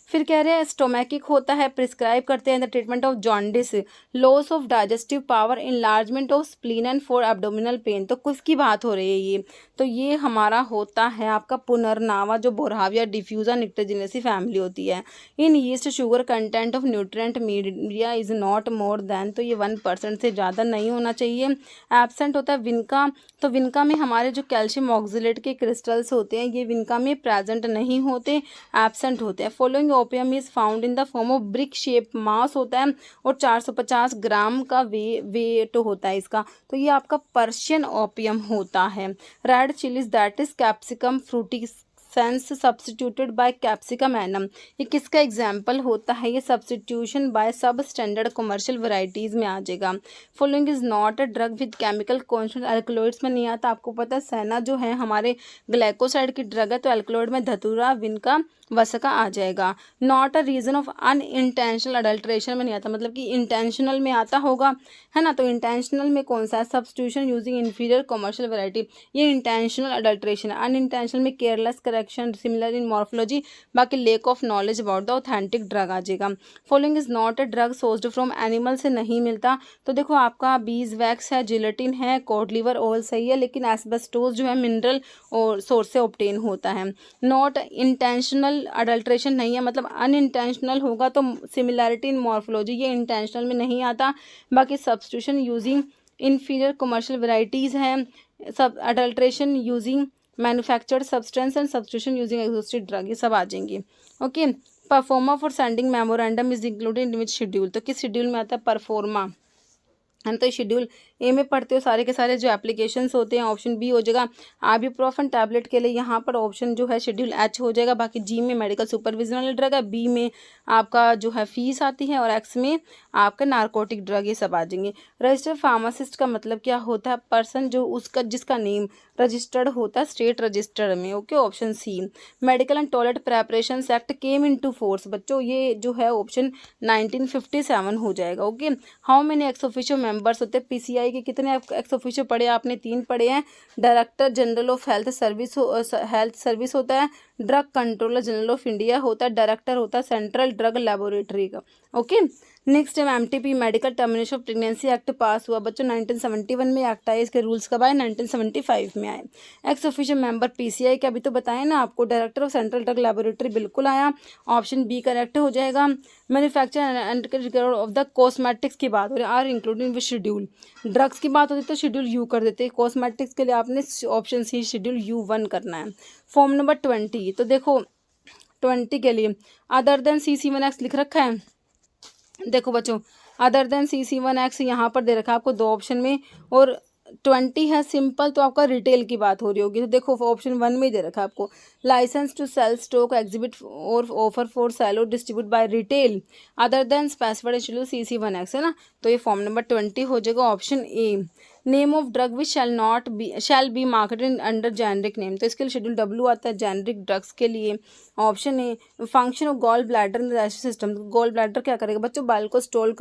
फिर कह रहे हैं स्टोमैकिक होता है, प्रिस्क्राइब करते हैं the treatment of jaundice, loss of digestive power, enlargement of spleen and for abdominal pain, तो किसकी बात हो रही है ये? तो ये हमारा होता है आपका पुनर्नावा, जो बोरहाविया डिफ्यूजा निक्टोजेनेसी फैमिली होती है। इन yeast sugar content of nutrient media is not more than, तो ये 1% से ज़्यादा नहीं होना चाहिए। एब्सेंट होता है विनका, तो विनका में हमारे जो कैल्शियम ऑक्सिलेट के क्रिस्टल्स होते हैं ये विनका में प्रेजेंट नहीं होते, एब्सेंट होते हैं। Following opium is found in the form of brick shape mass होता है और 450 ग्राम का वेट होता है इसका, तो ये आपका पर्शियन ओपियम होता है। Red chillies that is capsicum frutescens substituted by capsicum annuum, ये किसका एग्जाम्पल होता है? ये substitution by substandard commercial varieties में आ जाएगा। Following is not a drug with chemical constant, alkaloids में नहीं आता। आपको पता है सेना जो है हमारे ग्लाइकोसाइड की ड्रग है, तो अल्कलॉइड में धतूरा, विनका, वसका आ जाएगा। Not a reason of unintentional adulteration में नहीं आता, मतलब कि इंटेंशनल में आता होगा, है ना, तो इंटेंशनल में कौन सा है? Substitution using inferior commercial variety, ये इंटेंशनल अडल्ट्रेशन है। अनइंटेंशनल में careless correct action, similar in morphology, बाकी lack of knowledge about the authentic drug आ जाएगा। Following is not a drug sourced from animal से नहीं मिलता, तो देखो आपका बीज वैक्स है, जिलेटिन है, कॉड लिवर ऑयल सही है, लेकिन एस्बेस्टोस जो है मिनरल और सोर्स से ऑब्टेन होता है। नॉट इंटेंशनल अडल्ट्रेशन नहीं है, मतलब अनइंटेंशनल होगा तो सिमिलैरिटी इन मॉर्फोलॉजी, ये इंटेंशनल में नहीं आता। बाकी substitution using inferior commercial varieties हैं, सब adulteration using manufactured substance and substitution using exhausted drug, ये सब आ जाएंगे। Okay, pro forma for sending memorandum is included in which schedule, तो किस शेड्यूल में आता है परफॉर्मा, है तो शेड्यूल ए में पढ़ते हो सारे के सारे जो एप्लीकेशंस होते हैं, ऑप्शन बी हो जाएगा। आइबुप्रोफेन टैबलेट के लिए यहाँ पर ऑप्शन जो है शेड्यूल एच हो जाएगा। बाकी जी में मेडिकल सुपरविजन वाला ड्रग है, बी में आपका जो है फीस आती है, और एक्स में आपका नारकोटिक ड्रग, ये सब आ जाएंगे। रजिस्टर्ड फार्मासिस्ट का मतलब क्या होता है, पर्सन जो उसका जिसका नेम रजिस्टर्ड होता है स्टेट रजिस्टर में। Okay, option C. Medical and toilet preparation act came into force, बच्चों ये जो है ऑप्शन 1957 हो जाएगा। Okay, how many ex officio members होते हैं पीसीआई के, कितने एक्स ऑफिशियो पढ़े आपने, 3 पढ़े हैं। Director general of health service होता है, drug controller general of India होता है, डायरेक्टर होता है सेंट्रल ड्रग लेबोरेटरी का। Okay, next time MTP medical termination of pregnancy act पास हुआ बच्चों 1971 में एक्ट आया, इसके रूल्स कब आए 1975 में आए। एक्स ऑफिशियल मेंबर पीसीआई का अभी तो बताया ना आपको, director of central drug laboratory बिल्कुल आया, ऑप्शन बी करेक्ट हो जाएगा। Manufacture and of the cosmetics की बात हो रही है, are including with schedule, drugs की बात होती तो शेड्यूल यू कर देते, कॉस्मेटिक्स के लिए आपने ऑप्शन सी शेड्यूल U1 करना है। फॉर्म नंबर 20, तो देखो 20 के लिए अदर देन CC1X लिख रखा है। देखो बच्चों, अदर देन CC1X यहाँ पर दे रखा है आपको 2 ऑप्शन में, और 20 है सिंपल, तो आपका रिटेल की बात हो रही होगी। तो देखो ऑप्शन 1 में दे रखा है आपको, license to sale stock exhibit और ऑफर फॉर सेल और distribute by retail other than specified schedule CC1X है ना, तो ये फॉर्म नंबर 20 हो जाएगा, option A. Name of drug which shall be marketed under generic name, तो इसके लिए शेड्यूल W आता है जेनरिक ड्रग्स के लिए, option A. Function of gall bladder in digestive system, gall bladder क्या करेगा बच्चों, बाइल को स्टोर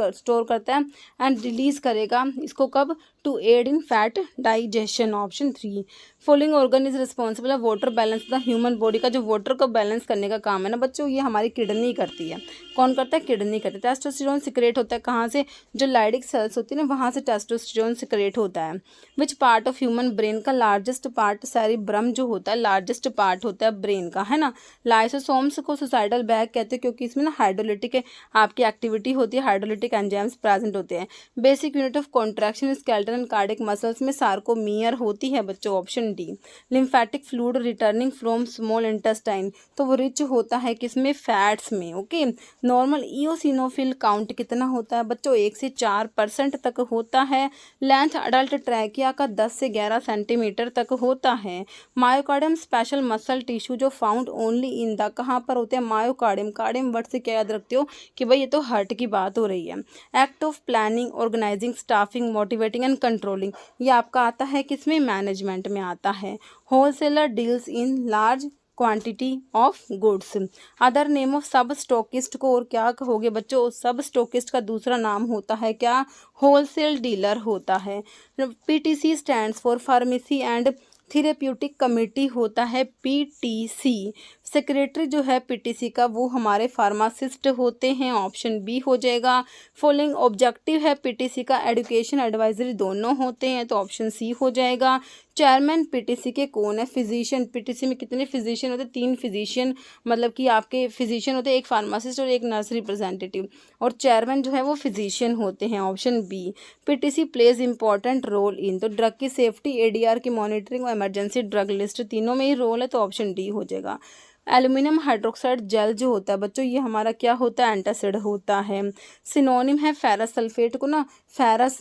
करता है एंड रिलीज करेगा, इसको कब, to aid in fat digestion, option 3। Following organ is responsible है water balance the human body का जो वाटर को बैलेंस करने का काम है ना बच्चों, ये हमारी किडनी करती है। कौन करता है, किडनी करती है। टेस्टोस्टेरोन सिक्रेट होता है कहाँ से, जो लाइडिक सेल्स होती है ना वहाँ से टेस्टोस्टेरोन सिक्रेट होता है। Which part of human brain का लार्जेस्ट पार्ट, सेरिब्रम जो होता है लार्जेस्ट पार्ट होता है ब्रेन का, है ना। लाइसोसोम्स को सुसाइडल बैग कहते हैं क्योंकि इसमें ना हाइड्रोलिटिक आपकी एक्टिविटी होती है, हाइड्रोलिटिक एंजाइम्स प्रेजेंट होते हैं। Basic unit of contraction skeleton and cardiac muscles में सार्कोमियर होती है बच्चों, option D. Lymphatic fluid returning from small intestine, तो वो रिच होता है किसमें, फैट्स में। ओके, नॉर्मल इओसिनोफिल काउंट कितना होता है बच्चों, 1 से 4% तक होता है। लेंथ अडल्ट ट्रैकिया का 10 से 11 सेंटीमीटर तक होता है। मायोकार्डियम स्पेशल मसल टिश्यू जो फाउंड ओनली इन द, कहाँ पर होते हैं, मायोकार्डियम। कार्डियम वर्ड से क्या याद रखते हो कि भाई ये तो हार्ट की बात हो रही है। Act of planning, organizing, staffing, motivating and controlling, ये आपका आता है किसमें, मैनेजमेंट में आता है। Wholesaler deals in large quantity of goods. Other name of sub stockist को और क्या कहोगे बच्चों, सब स्टॉकिस्ट का दूसरा नाम होता है क्या, होलसेल डीलर होता है। PTC stands for pharmacy and therapeutic committee होता है PTC। सेक्रेटरी जो है PTC का वो हमारे फार्मासिस्ट होते हैं, ऑप्शन बी हो जाएगा। फॉलोइंग ऑब्जेक्टिव है PTC का एजुकेशन एडवाइजरी दोनों होते हैं, तो ऑप्शन सी हो जाएगा। चेयरमैन PTC के कौन है, फिजिशियन। PTC में कितने फिजिशियन होते हैं, 3 फिजिशियन, मतलब कि आपके फिजिशियन होते हैं, एक फार्मासिस्ट और एक नर्स रिप्रेजेंटेटिव, और चेयरमैन जो है वो फिजिशियन होते हैं, option B. PTC plays important role in, तो ड्रग की सेफ्टी, ADR की मॉनिटरिंग और इमरजेंसी ड्रग लिस्ट तीनों में ही रोल है, तो ऑप्शन डी हो जाएगा। एल्यूमिनियम हाइड्रोक्साइड जेल जो होता है बच्चों ये हमारा क्या होता है, एंटासिड होता है। सिनोनिम है फेरस सल्फेट को ना, ferrous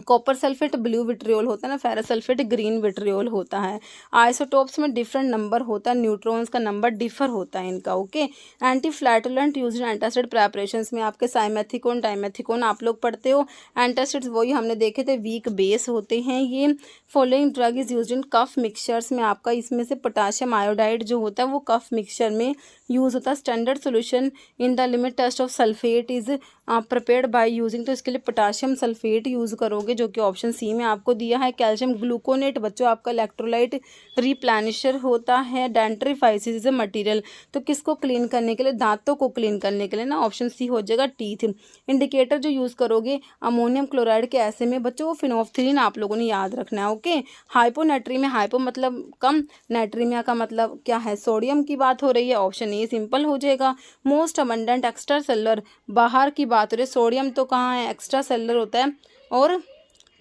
copper sulphate blue vitriol होता है ना, फेरस सल्फेट ग्रीन विट्रियोल होता है। आइसोटोप्स में डिफरेंट नंबर होता है, न्यूट्रॉन्स का नंबर डिफर होता है इनका। Okay, anti flatulent used in antacid preparations में आपके साइमेथिकोन डाइमेथिकोन आप लोग पढ़ते हो। एंटासिड्स वही हमने देखे थे, वीक बेस होते हैं ये। Following drug is used in cough mixtures में आपका इसमें से पोटाशियम आयोडाइड जो होता है वो कफ मिक्सचर में यूज़ होता है। Standard solution in the limit test of sulphate is prepared by using, तो इसके लिए पोटाशियम सल्फेट यूज़ करोगे करोगे, जो कि ऑप्शन सी में आपको दिया है। कैल्शियम ग्लूकोनेट बच्चों आपका इलेक्ट्रोलाइट रिप्लेनिशर होता है। डेंट्रीफाइसिस इज अ मटीरियल, तो किसको क्लीन करने के लिए, दांतों को क्लीन करने के लिए ना, ऑप्शन सी हो जाएगा टीथ। इंडिकेटर जो यूज़ करोगे अमोनियम क्लोराइड के ऐसे में बच्चों वो फिनोफ्थलीन आप लोगों ने याद रखना है। ओके, हाइपोनेट्रीमिया, हाइपो मतलब कम, नेट्रीमिया का मतलब क्या है, सोडियम की बात हो रही है, ऑप्शन ए सिंपल हो जाएगा। मोस्ट अबंडेंट एक्स्ट्रा सेलुलर, बाहर की बात हो रही है, सोडियम तो कहाँ है, एक्स्ट्रा सेलुलर होता है, और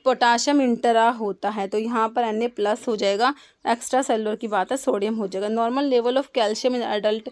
पोटाशियम इंटरा होता है, तो यहाँ पर Na+ हो जाएगा। एक्स्ट्रा सेलुलर की बात है, सोडियम हो जाएगा। Normal level of calcium in adult,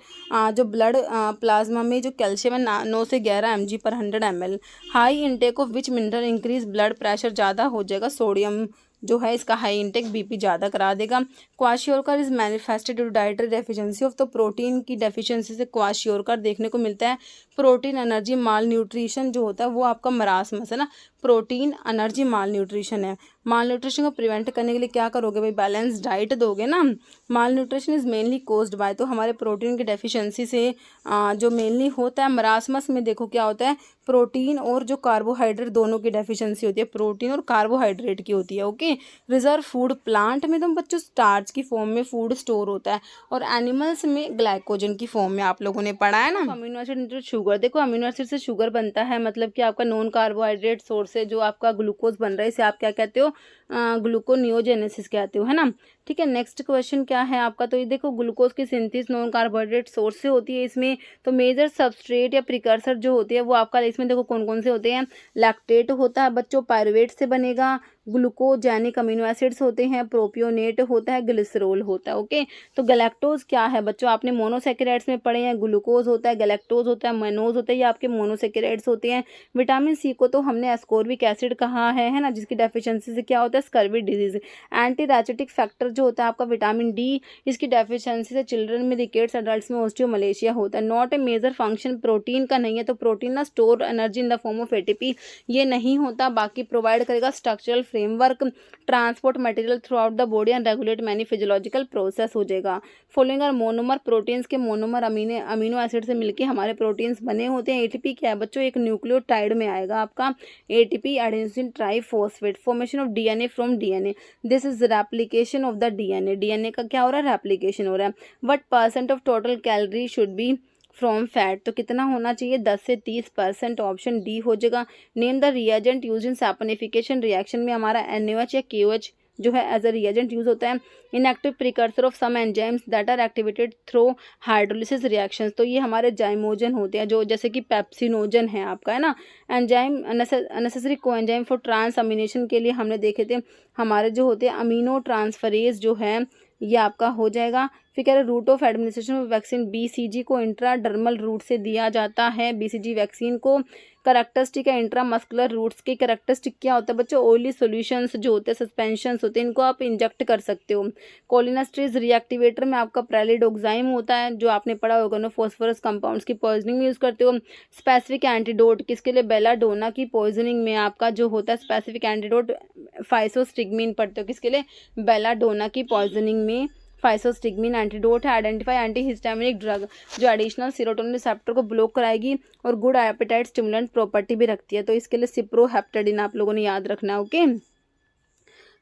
जो ब्लड प्लाज्मा में जो कैल्शियम है 9 से 11 mg/100 ml। High intake of which mineral increase blood pressure, ज़्यादा हो जाएगा, सोडियम जो है इसका हाई इंटेक बीपी ज़्यादा करा देगा। Kwashiorkor is manifested due to dietary deficiency of, तो प्रोटीन की डेफिशिएंसी से क्वाशियोरकर देखने को मिलता है। प्रोटीन एनर्जी माल न्यूट्रिशन जो होता है वो आपका मरासमस है ना, प्रोटीन एनर्जी माल न्यूट्रिशन है। माल न्यूट्रिशन को प्रिवेंट करने के लिए क्या करोगे भाई, बैलेंस डाइट दोगे ना। Malnutrition is mainly caused by, तो हमारे प्रोटीन की डेफिशिएंसी से जो मेनली होता है मरासमस में, देखो क्या होता है, प्रोटीन और जो कार्बोहाइड्रेट दोनों की डेफिशिएंसी होती है, प्रोटीन और कार्बोहाइड्रेट की होती है। ओके, रिजर्व फूड, प्लांट में तो बच्चों स्टार्च की फॉर्म में फूड स्टोर होता है, और एनिमल्स में ग्लाइकोजन की फॉर्म में आप लोगों ने पढ़ा है ना। अमीनो एसिड इंटू शुगर, देखो अमीनो एसिड से शुगर बनता है, मतलब कि आपका नॉन कार्बोहाइड्रेट सोर्स है जो आपका ग्लूकोज बन रहा है, इसे आप क्या कहते हो, ग्लूकोनियोजेनेसिस कहते हो, है ना। ठीक है, नेक्स्ट क्वेश्चन क्या है आपका, तो ये देखो ग्लूकोज की सिंथेसिस नॉन कार्बोहाइड्रेट सोर्स से होती है इसमें, तो मेजर सबस्ट्रेट या प्रिकर्सर जो होती है वो आपका इसमें देखो कौन कौन से होते हैं, लैक्टेट होता है बच्चों, पायरुवेट से बनेगा, ग्लूकोजेनिक अमीनो एसिड्स होते हैं, प्रोपियोनेट होता है, ग्लिसरॉल होता है। ओके, तो गैलेक्टोज क्या है बच्चों, आपने मोनोसैकेराइड्स में पढ़े हैं, ग्लूकोज होता है, गैलेक्टोज होता है, मनोज होता है, ये आपके मोनोसैकेराइड्स होते हैं। विटामिन सी को तो हमने एस्कॉर्बिक एसिड कहा है ना, जिसकी डेफिशिएंसी से क्या होता है, scurvy disease. Anti rachitic factor जो होता है आपका विटामिन डी, इसकी डेफिशिएंसी से चिल्ड्रन में, रिकेट्स, अडल्ट्स में ऑस्टियोमलेशिया होता है। Not a major function, protein का नहीं है, तो प्रोटीन ना store energy in the form of ATP, ये नहीं होता, बाकी प्रोवाइड करेगा structural framework, transport material throughout the body and regulate many physiological process हो जाएगा। फॉलोइंग आर मोनोमर, प्रोटीन्स के मोनोमर अमीनो एसिड से मिलकर हमारे प्रोटीन्स बने होते हैं। एटीपी क्या है बच्चों, एक न्यूक्लियोटाइड में आएगा आपका ATP, adenosine triphosphate. Formation of DNA from DNA, this is replication of the DNA, DNA का क्या हो रहा है, रेप्लिकेशन हो रहा है। What percent of total calorie should be from fat, तो कितना होना चाहिए, 10 से 30%, ऑप्शन डी हो जाएगा। Name the reagent use in saponification reaction में हमारा NaOH या KOH जो है एज अ रिएजेंट यूज होता है। Inactive precursor of some enzymes that are activated through hydrolysis reactions, तो ये हमारे जाइमोजन होते हैं, जो जैसे कि पेप्सिनोजन है आपका, है ना। एंजाइम अननेसेसरी कोएंजाइम फॉर ट्रांसअमीनेशन के लिए हमने देखे थे हमारे जो होते हैं अमीनो ट्रांसफरेज जो है, ये आपका हो जाएगा। फिर कह रहे route of administration of vaccine, BCG को इंट्राडर्मल रूट से दिया जाता है, BCG वैक्सीन को। करैक्टरिस्टिक है इंट्रामस्कुलर रूट्स की, करैक्टरिस्टिक क्या होता है बच्चों, ऑयली सॉल्यूशंस जो होते हैं, सस्पेंशंस होते हैं, इनको आप इंजेक्ट कर सकते हो। कोलिनेस्ट्रेज रिएक्टिवेटर में आपका प्रेलिडोक्साइम होता है, जो आपने पढ़ा होगा ना, फॉस्फोरस कंपाउंड्स की पॉइजनिंग में यूज़ करते हो। स्पेसिफिक एंटीडोट किसके लिए, बेलाडोना की पॉइजनिंग में आपका जो होता है स्पेसिफिक एंटीडोट फाइसोस्टिग्मिन पढ़ते हो, किसके लिए, बेलाडोना की पॉइजनिंग में फाइसोस्टिग्मिन एंटीडोट है। आइडेंटिफाई एंटीहिस्टामिनिक ड्रग, जो एडिशनल सीरोटोनिन रिसेप्टर को ब्लॉक कराएगी और गुड एपेटाइट स्टिमुलेंट प्रॉपर्टी भी रखती है, तो इसके लिए सिप्रोहेप्टेडिन आप लोगों ने याद रखना है। ओके,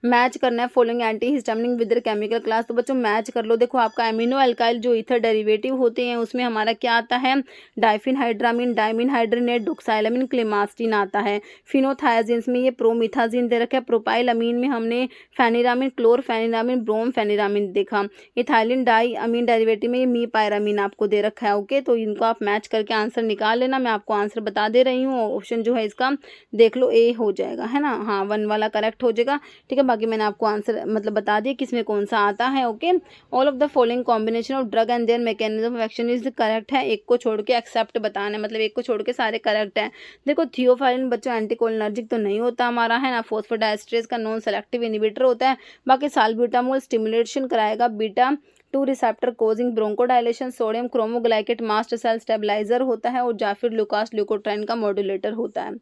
मैच करना है following antihistaminic with chemical class, तो बच्चों मैच कर लो। देखो आपका एमिनो अल्काइल जो ईथर डेरिवेटिव होते हैं उसमें हमारा क्या आता है, डाइफिनहाइड्रामिन, डाइमिनहाइड्रेनेट, डोक्साइलामिन, क्लेमास्टिन आता है। फिनोथायाजिन्स में ये प्रोमिथाजिन दे रखा है। प्रोपाइल अमीन में हमने फेनिरामिन, क्लोरफेनिरामिन, ब्रोमफेनिरामिन देखा। इथाइलिन डाई अमीन डेरिवेटिव में ये मी पायरामिन आपको दे रखा है। ओके, तो इनको आप मैच करके आंसर निकाल लेना, मैं आपको आंसर बता दे रही हूँ। ऑप्शन जो है इसका देख लो, ए हो जाएगा, है ना, हाँ 1 वाला करेक्ट हो जाएगा। ठीक है, बाकी मैंने आपको आंसर मतलब बता दिया किसमें कौन सा आता है। Okay, all of the following combination of drug and there mechanism of action is correct है, एक को छोड़ के एक्सेप्ट बताना है, मतलब एक को छोड़ के सारे करेक्ट है। देखो थियोफाइलिन बच्चों एंटीकोलिनर्जिक तो नहीं होता हमारा, है ना। फॉस्फोडाइस्ट्रेस का नॉन सेलेक्टिव इनहिबिटर होता है। बाकी साल्ब्यूटामोल स्टिमुलेशन कराएगा, beta 2 receptor causing bronchodilation. Sodium cromoglycate mast cell stabiliser होता है, और जाफिर लुकास ल्यूकोट्राइन का मॉड्यूलेटर होता है।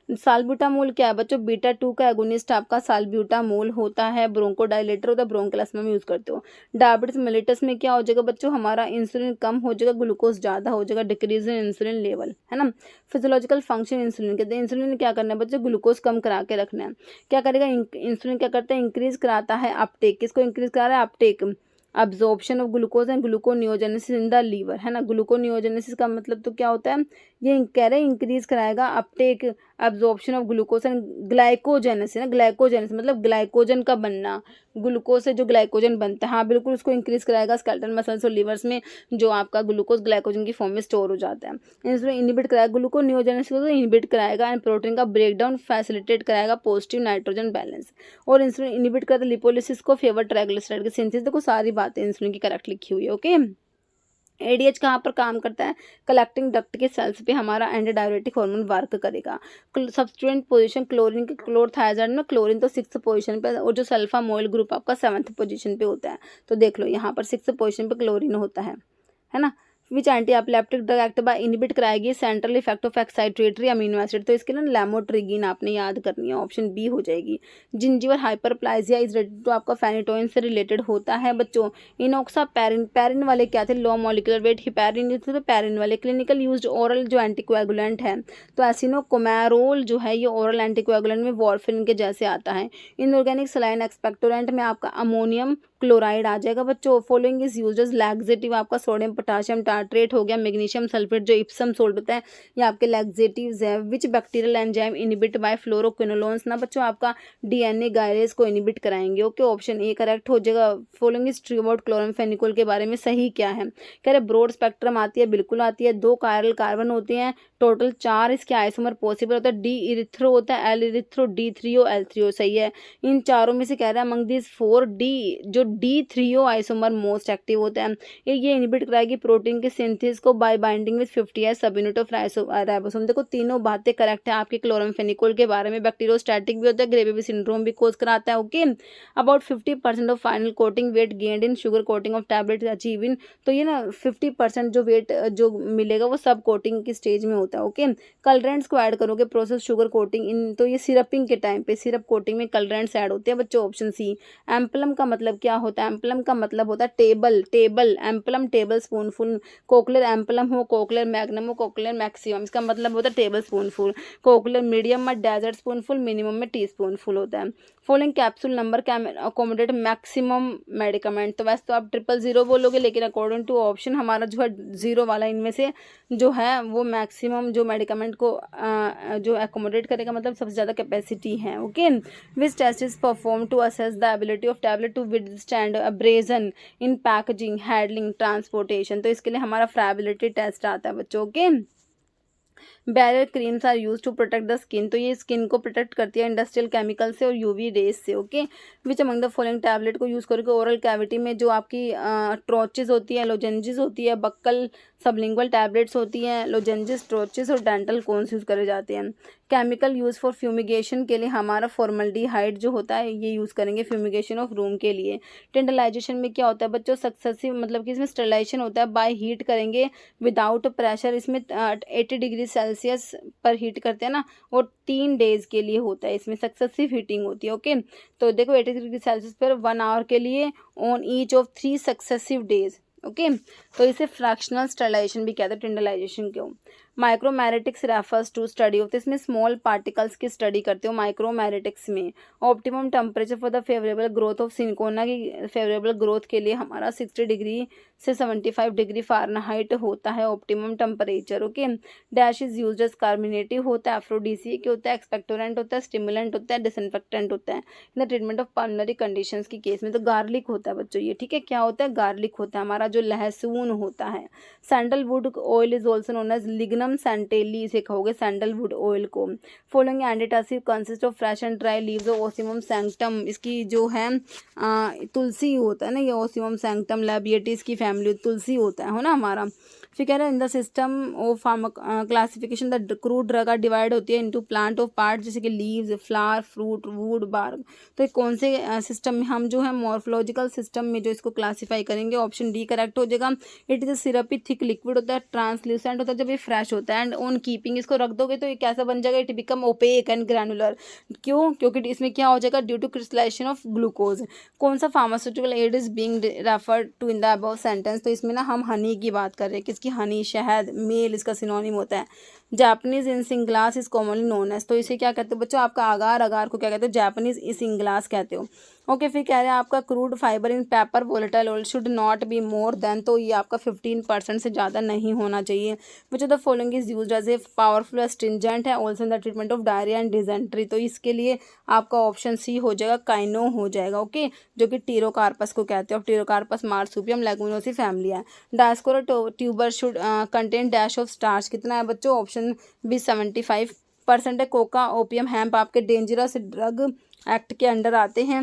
साल्ब्यूटामोल क्या है बच्चों, बीटा 2 का एगोनिस्ट आपका साल्ब्यूटामोल होता है, ब्रोंकोडायलेटर होता है, ब्रोंकोएलास्मा में यूज करते हो। डायबिटीज मेलिटस में क्या हो जाएगा बच्चों, हमारा इंसुलिन कम हो जाएगा, ग्लूकोज ज्यादा हो जाएगा, डिक्रीज इन इंसुलिन लेवल, है ना। फिजियोलॉजिकल फंक्शन इंसुलिन कहते हैं, इंसुलिन ने क्या करना है बच्चों, ग्लूकोज कम करा के रखना है। क्या करेगा इंसुलिन, क्या करता है, इंक्रीज कराता है अपटेक, किसको इंक्रीज करा रहा है, uptake, absorption of glucose and gluconeogenesis in the liver, है ना। ग्लूकोनियोजेनेसिस का मतलब तो क्या होता है, ये कह रहे हैं इंक्रीज कराएगा Uptake, absorption of glucose and glycogenesis, ना ग्लाइकोजेनेसिस मतलब ग्लाइकोजन का बनना, ग्लूकोज से जो ग्लाइकोजन बनता है, हाँ बिल्कुल उसको इंक्रीज कराएगा। स्केलेटल मसल्स और लीवर्स में जो आपका ग्लूकोज ग्लाइकोजन की फॉर्म में स्टोर हो जाता है, इंसुलिन इनहिबिट कराएगा, ग्लूकोनियोजेनेसिस को इनहिबिट कराएगा एंड प्रोटीन का ब्रेकडाउन फैसिलिटेट कराएगा, पॉजिटिव नाइट्रोजन बैलेंस, और इंसुलिन इनहिबिट करता है लिपोलिसिस को, फेवर ट्राइग्लिसराइड की सिंथेसिस। देखो सारी बातें इंसुलिन की करेक्ट लिखी हुई है, ओके। एडीएच कहाँ पर काम करता है, कलेक्टिंग डक्ट के सेल्स पे हमारा एंटी डायरेटिक हार्मोन वर्क करेगा। सब्सटीट्यूएंट पोजीशन क्लोरीन के, क्लोरथायजाइड में क्लोरीन तो 6th पोजीशन पे, और जो सल्फामोइल ग्रुप आपका 7th पोजीशन पे होता है। तो देख लो यहाँ पर 6th पोजीशन पे क्लोरीन होता है ना। Which anti epileptic drug act by inhibit कराएगी central effect of excitatory amino acid, तो इसके ना लैमोट्रिगिन आपने याद करनी है, ऑप्शन बी हो जाएगी। जिंजिवर हाइपरप्लाइजिया इज रिलेटेड, तो आपका फेनिटोइन से रिलेटेड होता है बच्चों। इनोक्सा पैरिन, पैरिन वाले क्या थे, लो मॉलिक्यूलर वेट, हिपैरिन थे तो पैरिन वाले। क्लिनिकल यूज्ड ओरल जो एंटीकोएगुलेंट है, तो एसिनोकोमेरोल जो है ये ओरल एंटीकोएगुलेंट में वॉरफिन के जैसे आता है। इनऑर्गेनिक सलाइन एक्सपेक्टोरेंट में आपका अमोनियम क्लोराइड आ जाएगा बच्चों। Following is used as laxative, आपका सोडियम पोटाशियम टार्ट्रेट हो गया, मैग्नीशियम सल्फेट जो इप्सम सोल्ट होता है ये आपके लैक्सेटिव्स है। Which bacterial enzyme inhibit by fluoroquinolones, ना बच्चों आपका डीएनए गायरेज को इनहिबिट कराएंगे, ओके। ऑप्शन ए करेक्ट हो जाएगा। Following is true about chloramphenicol के बारे में सही क्या है, कह रहे ब्रॉड स्पेक्ट्रम आती है, बिल्कुल आती है। 2 कायरल कार्बन होते हैं, टोटल 4 इसके आइसोमर पॉसिबल होता है, डी इरिथ्रो होता है, एल इरिथ्रो, D3O, L3O, सही है। इन चारों में से कह रहा है अमंग दिस 4 डी, जो D3O आइसोमर मोस्ट एक्टिव होता है, ये इनहिबिट कराएगी प्रोटीन के सिंथेसिस को बाय बाइंडिंग विद 50S सब यूनिट ऑफ राइबोसोम। देखो तीनों बातें करेक्ट है आपके क्लोरामफेनिकोल के बारे में। बैक्टीरियोस्टैटिक भी होता है, ग्रेवी सिंड्रोम भी कोज कराता है, okay. About 50% of final coating weight gained in sugar coating of tablet achieve in, तो ये ना 50% जो वेट जो मिलेगा वो सब कोटिंग की स्टेज में होता है, ओके। कलरेंट्स को ऐड करोगे प्रोसेस शुगर कोटिंग इन, तो ये सिरपिंग के टाइम पे सिरप कोटिंग में कलरेंट्स ऐड होते हैं बच्चों, ऑप्शन सी। एम्पलम का मतलब क्या होता है, एम्पलम का मतलब होता है टेबल, टेबल एम्पलम, टेबल स्पूनफुल। कोकलर एम्पलम हो, कोकलर मैग्नम हो, कोकलर मैक्सिमम, इसका मतलब होता है टेबल स्पूनफुल। कोकलर मीडियम में डेजर्ट स्पूनफुल, मिनिमम में टी स्पूनफुल होता है। Following capsule number can accommodate maximum medicament, तो वैसे तो आप 000 बोलोगे, लेकिन अकॉर्डिंग टू ऑप्शन हमारा जो है 0 वाला इनमें से जो है वो मैक्सिमम जो मेडिकामेंट को जो अकोमोडेट करेगा, मतलब सबसे ज़्यादा कैपेसिटी है, okay. Which test is perform to assess the ability of tablet to withstand abrasion in packaging, handling, transportation, तो इसके लिए हमारा फ्राइबिलिटी टेस्ट आता है बच्चों, okay. Barrier creams are use to protect the skin, तो ये स्किन को प्रोटेक्ट करती है इंडस्ट्रियल केमिकल से और यूवी रेज से, okay. Which among the following tablet को यूज़ करोगे ओरल कैविटी में, जो आपकी ट्रोचेज होती है, लोजेंजिस होती है, बक्कल सबलिंगुअल टैबलेट्स होती हैं, लोजेंजिस, ट्रोचेस और डेंटल कोन्स यूज़ करे जाते हैं। केमिकल यूज़ फॉर फ्यूमिगेशन के लिए हमारा फॉर्मल्डिहाइड जो होता है ये यूज़ करेंगे फ्यूमिगेशन ऑफ रूम के लिए। टेंडलाइजेशन में क्या होता है बच्चों, सक्सेसिव मतलब कि इसमें स्टरलाइजेशन होता है बाय हीट करेंगे विदाउट प्रेशर, इसमें 80 डिग्री सेल्सियस पर हीट करते हैं ना, और 3 डेज के लिए होता है, इसमें सक्सेसिव हीटिंग होती है, ओके। तो देखो 80 डिग्री सेल्सियस पर 1 आवर के लिए on each of 3 successive days, okay. तो इसे फ्रैक्शनल स्टरलाइजेशन भी कहते हैं, टेंडलाइजेशन क्यों। Micromeritics refers to study of, इसमें स्मॉल पार्टिकल्स की स्टडी करते हो माइक्रोमैरेटिक्स में। Optimum temperature for the favourable growth of cinchona की फेवरेबल ग्रोथ के लिए हमारा 60 डिग्री से 75 डिग्री फ़ारेनहाइट होता है optimum temperature, okay. Dash is used as carminative होता है, एफ्रोडीसिक होता है, एक्सपेक्टोरेंट होता है, स्टिमुलेंट होता है, डिसइंफेक्टेंट होता है। इन the treatment of pulmonary conditions की केस में तो गार्लिक होता है बच्चों ये, ठीक है। क्या होता है, गार्लिक होता है हमारा जो लहसुन होता है। Sandalwood oil is also known as lignum santali, इसे कहोगे सैंडलवुड ऑयल को। Following antitussive consist of fresh and dry leaves of ocimum sanctum, इसकी जो है तुलसी होता है ना, ये ओसिमम सैंक्टम लैबिएटिस की फैमिली तुलसी होता है ना हमारा। फिर कह रहे हैं in the system of classification the crude drug are divide होती है इनटू प्लांट ऑफ पार्ट, जैसे कि leaves, flower, fruit, wood, bark. तो ये कौन से सिस्टम में हम जो है मॉर्फोलॉजिकल सिस्टम में जो इसको क्लासीफाई करेंगे, ऑप्शन डी करेक्ट हो जाएगा। It is a syrupy thick liquid होता है, ट्रांसल्यूसेंट होता है जब ये फ्रेश होता है, एंड ऑन कीपिंग इसको रख दोगे तो ये कैसा बन जाएगा, it become opaque and granular. क्यों? क्योंकि इसमें क्या हो जाएगा, due to crystallisation of glucose. कौन सा pharmaceutical aid is being referred to in the above sentence. तो इसमें ना हम हनी की बात कर रहे हैं, किसकी, हनी, शहद, मेल इसका सिनोनिम होता है। Japanese isinglass is commonly known as, तो इसे क्या कहते हो बच्चों, आपका अगार को क्या कहते हो, जापानीज इंसिंग्लास कहते हो। ओके, फिर कह रहे हैं आपका crude fibre in pepper volatile oil should not be more than, तो ये आपका 15% से ज़्यादा नहीं होना चाहिए। Which of the following is used as a powerful astringent है also in the treatment of diarrhoea and dysentery. तो इसके लिए आपका ऑप्शन सी हो जाएगा, काइनो हो जाएगा। ओके, जो कि टीरोकार्पस को कहते हैं, और टीरोकार्पस मार्सुपियम लेगुमिनोसी फैमिली है। Dioscorea tuber should contain dash of starch, कितना है बच्चों, ऑप्शन बी 75% है। कोका, ओपियम, हैम्प आपके डेंजरस ड्रग एक्ट के अंडर आते हैं।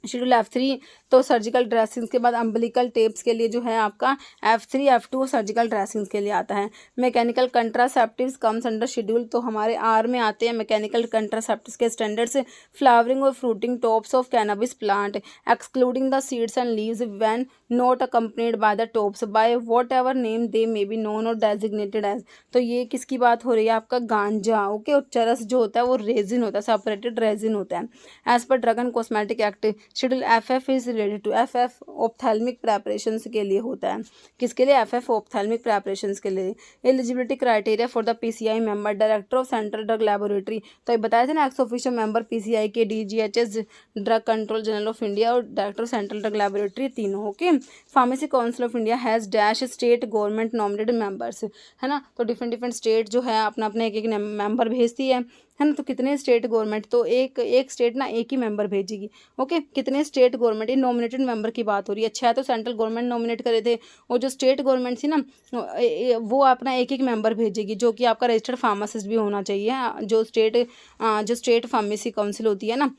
शेड्यूल F3 तो सर्जिकल ड्रेसिंग्स के बाद अम्बिलिकल टेप्स के लिए जो है आपका F3 F2 सर्जिकल ड्रेसिंग्स के लिए आता है। मैकेनिकल कंट्रासेप्टिव्स कम्स अंडर शेड्यूल, तो हमारे आर में आते हैं मैकेनिकल कंट्रासेप्टिव्स के स्टैंडर्ड्स। फ्लावरिंग और fruiting tops of cannabis plant excluding the seeds and leaves when not accompanied by the tops by what ever name they may be known और designated as. तो ये किसकी बात हो रही है, आपका गांजा। ओके, और चरस जो होता है वो रेजिन होता है, सेपरेटेड रेजिन होता है। As per drug and cosmetic act schedule FF is related to FF ophthalmic preparations के लिए होता है। किसके लिए, FF ऑप्थेल्मिक प्रेपरेशंस के लिए। Eligibility criteria for the PCI member, director of central drug laboratory, तो ये बताया था ना, एक्स ऑफिशियल मेंबर PCI के DGHS drug control general of India और director of central drug laboratory, तीनों। Okay, pharmacy council of India has dash state government nominated members, है ना। तो डिफरेंट स्टेट जो है अपना अपने एक मेंबर भेजती है ना। तो कितने स्टेट गवर्नमेंट, तो एक स्टेट ना एक ही मेंबर भेजेगी। ओके, कितने स्टेट गवर्नमेंट, ये नॉमिनेटेड मेंबर की बात हो रही है। अच्छा है, तो सेंट्रल गवर्नमेंट नॉमिनेट करे थे, और जो स्टेट गवर्नमेंट थी ना वो अपना एक मेंबर भेजेगी, जो कि आपका रजिस्टर्ड फार्मासिस्ट भी होना चाहिए। जो स्टेट फार्मेसी काउंसिल होती है ना,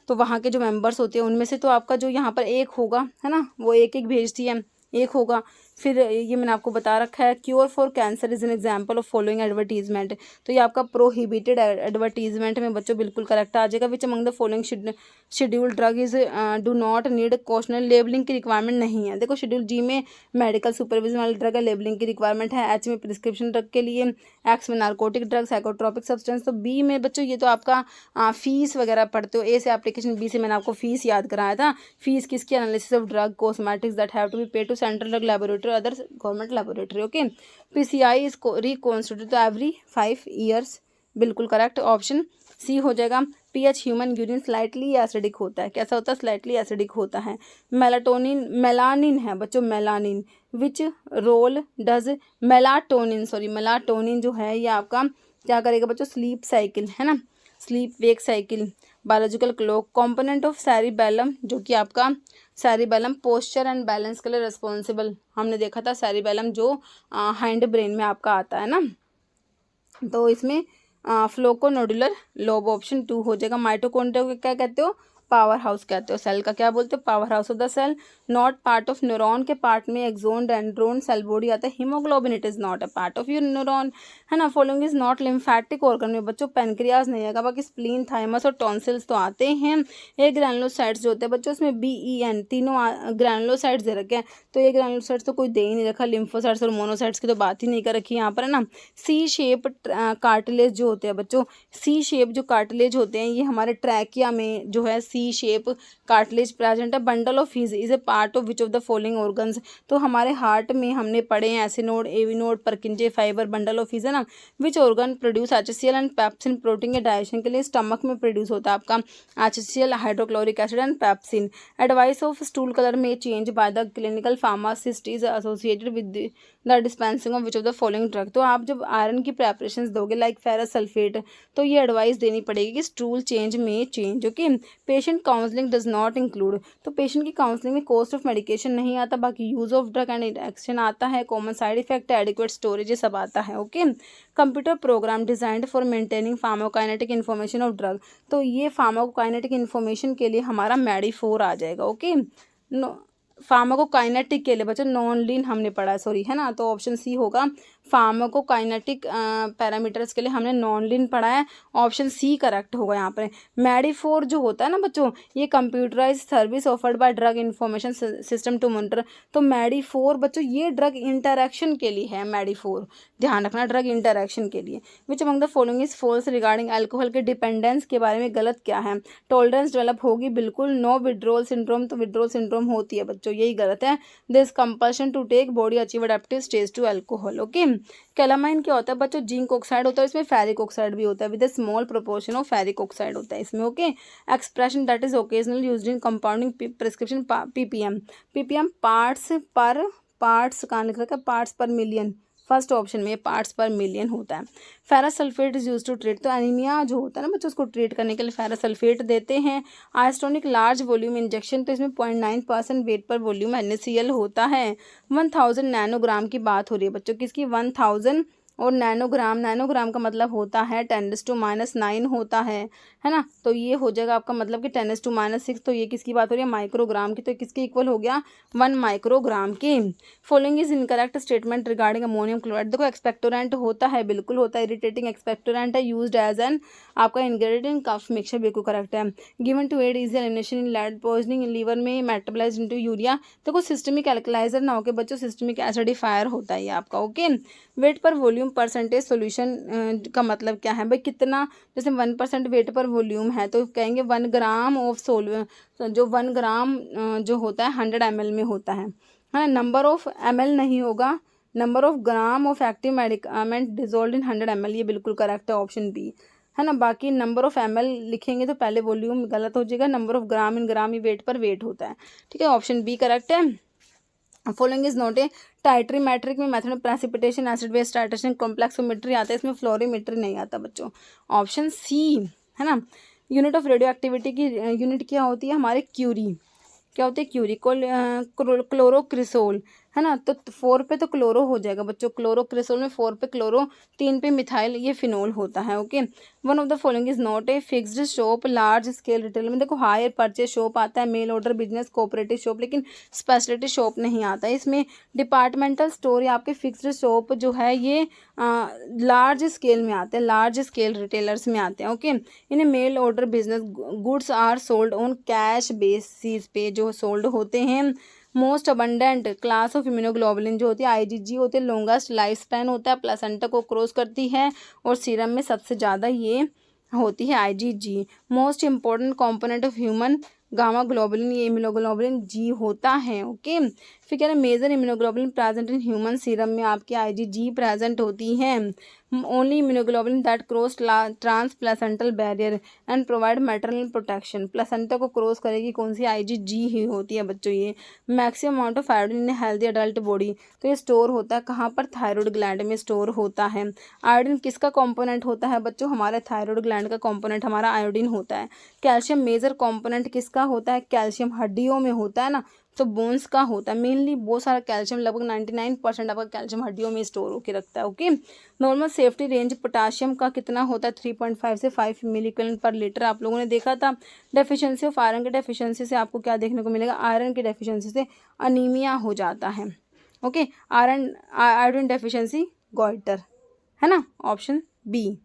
तो वहाँ के जो मेंबर्स होते हैं उनमें से तो आपका जो यहाँ पर एक होगा, है ना, वो एक भेजती है, एक होगा। फिर ये मैंने आपको बता रखा है, cure for cancer is an example of following advertisement, तो ये आपका प्रोहिबिटेड एडवर्टीजमेंट में बच्चों बिल्कुल करेक्ट आ जाएगा। Which among the following schedule drug is do not need cautional labelling की रिक्वायरमेंट नहीं है। देखो, शेड्यूल जी में मेडिकल सुपरविजन वाले ड्रग है, लेबलिंग की रिक्वायरमेंट है। H में प्रिस्क्रिप्शन ड्रग के लिए, X में नार्कोटिक ड्रग, साइकोट्रोपिक सब्सटेंस। तो B में बच्चों ये तो आपका फीस वगैरह पढ़ते हो, A से एप्लीकेशन, B से मैंने आपको फीस याद कराया था। फीस किसकी, analysis of drug cosmetics that have to be paid to central drug laboratory other government laboratory. Okay, PCI is reconstitute every 5 years, बिल्कुल करेक्ट, ऑप्शन सी हो जाएगा। pH human urine slightly acidic होता है, कैसा होता है, slightly acidic होता है। मेलानिन है बच्चों, melanin. Which role does melatonin जो है ये आपका क्या करेगा बच्चों, स्लीप साइकिल, है ना, sleep wake cycle. Biological clock, component of cerebellum, जो कि आपका सेरिबेलम पोस्चर एंड बैलेंस के लिए रिस्पॉन्सिबल, हमने देखा था सेरिबेलम जो हाइंड ब्रेन में आपका आता है ना। तो इसमें फ्लोकोनोडुलर लोब, ऑप्शन 2 हो जाएगा। माइटोकॉन्ड्रिया को क्या कहते हो, पावर हाउस कहते हो। सेल का क्या बोलते हो, power house of the cell. Not part of neuron के पार्ट में एक्सोन, डेंड्रोन, सेल बॉडी आता है। Haemoglobin it is not a part of your neuron, है ना। Following is not lymphatic organ में बच्चों पेनक्रियाज नहीं आएगा, बाकी स्प्लीन, थाइमस और टॉन्सिल्स तो आते हैं। ये ग्रैनुलोसाइट्स जो होते हैं बच्चों, उसमें BEN तीनों ग्रैनुलोसाइट्स दे रखे हैं, तो ये ग्रैनुलोसाइट्स तो कोई दे ही नहीं रखा। लिम्फोसाइट्स और मोनोसाइट्स की तो बात ही नहीं कर रखी यहाँ पर, है ना। C शेप कार्टिलेज जो होते हैं बच्चों, C शेप जो कार्टिलेज होते हैं ये हमारे ट्रैकिया में जो है C शेप कार्टिलेज प्रेजेंट है। Bundle of His is a part of which of the following organs, तो हमारे हार्ट में हमने पढ़े हैं SA node, AV node, Purkinje fibre, bundle of His, है ना। Which organ produce HCl and pepsin, protein के डाइजेशन के लिए स्टमक में प्रोड्यूस होता है आपका HCl, hydrochloric acid and pepsin. Advice of stool colour में change by the clinical pharmacist is associated with the dispensing of which of the following drug, तो आप जब आयरन की प्रेपरेशन दोगे लाइक फेरस सल्फेट, तो ये एडवाइस देनी पड़ेगी कि स्टूल चेंज में change. Okay, patient counselling does not include, तो पेशेंट की काउंसलिंग में कॉस्ट ऑफ मेडिकेशन नहीं आता, बाकी use of drug and interaction आता है, common side effect, adequate storage, ये सब आता है। Okay, computer program designed for maintaining pharmacokinetic information of drug, तो ये फार्माकोकाइनेटिक इन्फॉर्मेशन के लिए हमारा MEDI4 आ जाएगा। ओके, फार्माकोकाइनेटिक के लिए बच्चों नॉन लीन हमने पढ़ा है, सॉरी, है ना, तो ऑप्शन सी होगा। फार्माकोकाइनेटिक पैरामीटर्स के लिए हमने नॉन लीन पढ़ा है, ऑप्शन सी करेक्ट होगा यहाँ पर। मेडिफोर जो होता है ना बच्चों, ये computerise service offered by drug information system to monitor. तो मेडिफोर बच्चों ये ड्रग इंटरैक्शन के लिए है, मेडिफोर ध्यान रखना, ड्रग इंटरैक्शन के लिए। Which among the following is false regarding alcohol के डिपेंडेंस के बारे में गलत क्या है? टॉलरेंस डेवलप होगी, बिल्कुल। नो विड्रोल सिंड्रोम, तो विड्रोल सिंड्रोम होती है बच्चों, यही गलत है। This compulsion to take body achieve adaptive stage to alcohol. Okay, calamine क्या होता है बच्चों? जिंक ऑक्साइड होता है, इसमें फेरिक ऑक्साइड भी होता है, with a small proportion of ferric oxide होता है इसमें। Okay, expression that is occasionally used in compounding prescription ppm. Ppm parts कहाँ लिख रखा है? Parts per million, first option में पार्ट्स पर मिलियन होता है। Ferrous sulphate is use to treat, तो एनीमिया जो होता है ना बच्चों, उसको ट्रीट करने के लिए फेरस सल्फेट देते हैं। आइस्टोनिक लार्ज वॉल्यूम इंजेक्शन, तो इसमें 0.9% वेट पर वॉल्यूम NaCl होता है। 1000 नैनोग्राम की बात हो रही है बच्चों, किसकी? 1000 और नैनोग्राम का मतलब होता है 10⁻⁹ होता है ना, तो ये हो जाएगा आपका मतलब कि 10⁻⁶। तो ये किसकी बात हो रही है? माइक्रोग्राम की, तो किसके इक्वल हो गया? 1 माइक्रोग्राम के। Following is incorrect statement regarding ammonium chloride. देखो एक्सपेक्टोरेंट होता है, बिल्कुल होता है, इरिटेटिंग एक्सपेक्टोरेंट है, यूज्ड एज एन आपका इंग्रेडिएंट कफ मिक्सचर, बिल्कुल करेक्ट है। Given to aid is elimination in lead poisoning in liver में मेटाबलाइज इनटू यूरिया। देखो सिस्टमिक एल्कलाइजर ना होके बच्चों सिस्टमिक एसिडिफायर होता है ये आपका। Okay, weight per volume percentage solution का मतलब क्या है भाई? कितना, जैसे 1% वेट पर वॉल्यूम है तो कहेंगे 1 ग्राम ऑफ जो 1 ग्राम जो होता है 100 ml में होता है ना। नंबर ऑफ ml नहीं होगा, number of gram of active medicament dissolve in 100 ml, ये बिल्कुल करेक्ट है, ऑप्शन बी, है ना। बाकी नंबर ऑफ ml लिखेंगे तो पहले वॉल्यूम गलत हो जाएगा, number of gram in gram ही वेट पर वेट होता है, ठीक है, ऑप्शन बी करेक्ट है। Following is not a titrimetric में method precipitation acid base titration complexometry आता है, इसमें फ्लोरीमेट्री नहीं आता बच्चों, ऑप्शन सी, है ना। यूनिट ऑफ रेडियो एक्टिविटी की यूनिट क्या होती है हमारे? क्यूरी, क्या होती है? क्यूरी। क्लोरोक्रिसोल, है ना, तो 4 पे तो क्लोरो हो जाएगा बच्चों, क्लोरोक्रिसोल में 4 पे क्लोरो, 3 पे मिथाइल, ये फिनोल होता है। Okay, one of the following is not a fixed shop large scale retail में। देखो हायर परचेज शॉप आता है, mail order business, cooperative shop, लेकिन स्पेशलिटी शॉप नहीं आता है इसमें। डिपार्टमेंटल स्टोर या आपके फिक्स्ड शॉप जो है ये लार्ज स्केल में आते हैं, लार्ज स्केल रिटेलर्स में आते हैं। ओके, इन्हें mail order business goods are sold on cash basis पे जो सोल्ड होते हैं। Most abundant class of immunoglobulin जो होती है IgG होती है, लॉन्गेस्ट लाइफ स्पैन होता है, प्लेसेंटा को क्रॉस करती है और सीरम में सबसे ज़्यादा ये होती है IgG। Most important component of human gamma globulin, ये इम्यूनोग्लोबुलिन G होता है। ओके, फिर कह रहे हैं major immunoglobulin present in human serum में आपकी IgG प्रेजेंट होती है। Only immunoglobulin that cross transplacental barrier and provide maternal protection, placenta को क्रॉस करेगी कौन सी? IgG ही होती है बच्चों ये। Maximum amount of iodine in healthy adult body, तो ये स्टोर होता है कहाँ पर? थायराइड ग्लैंड में स्टोर होता है। आयोडीन किसका कॉम्पोनेंट होता है बच्चों? हमारे थायराइड ग्लैंड का कॉम्पोनेंट हमारा आयोडीन होता है। कैल्शियम मेजर कॉम्पोनेंट किसका होता है? कैल्शियम हड्डियों में होता है ना, तो बोन्स का होता है मेनली, बहुत सारा कैल्शियम, लगभग 99% आपका कैल्शियम हड्डियों में स्टोर होकर रखता है। Okay, normal safety range potassium का कितना होता है? 3.5 से 5 मिलीग्राम पर लीटर, आप लोगों ने देखा था। डेफिशिएंसी ऑफ आयरन की डेफिशिएंसी से आपको क्या देखने को मिलेगा? आयरन की डेफिशिएंसी से अनीमिया हो जाता है। ओके, आयरन डेफिशिएंसी गॉइटर, है ना, ऑप्शन बी।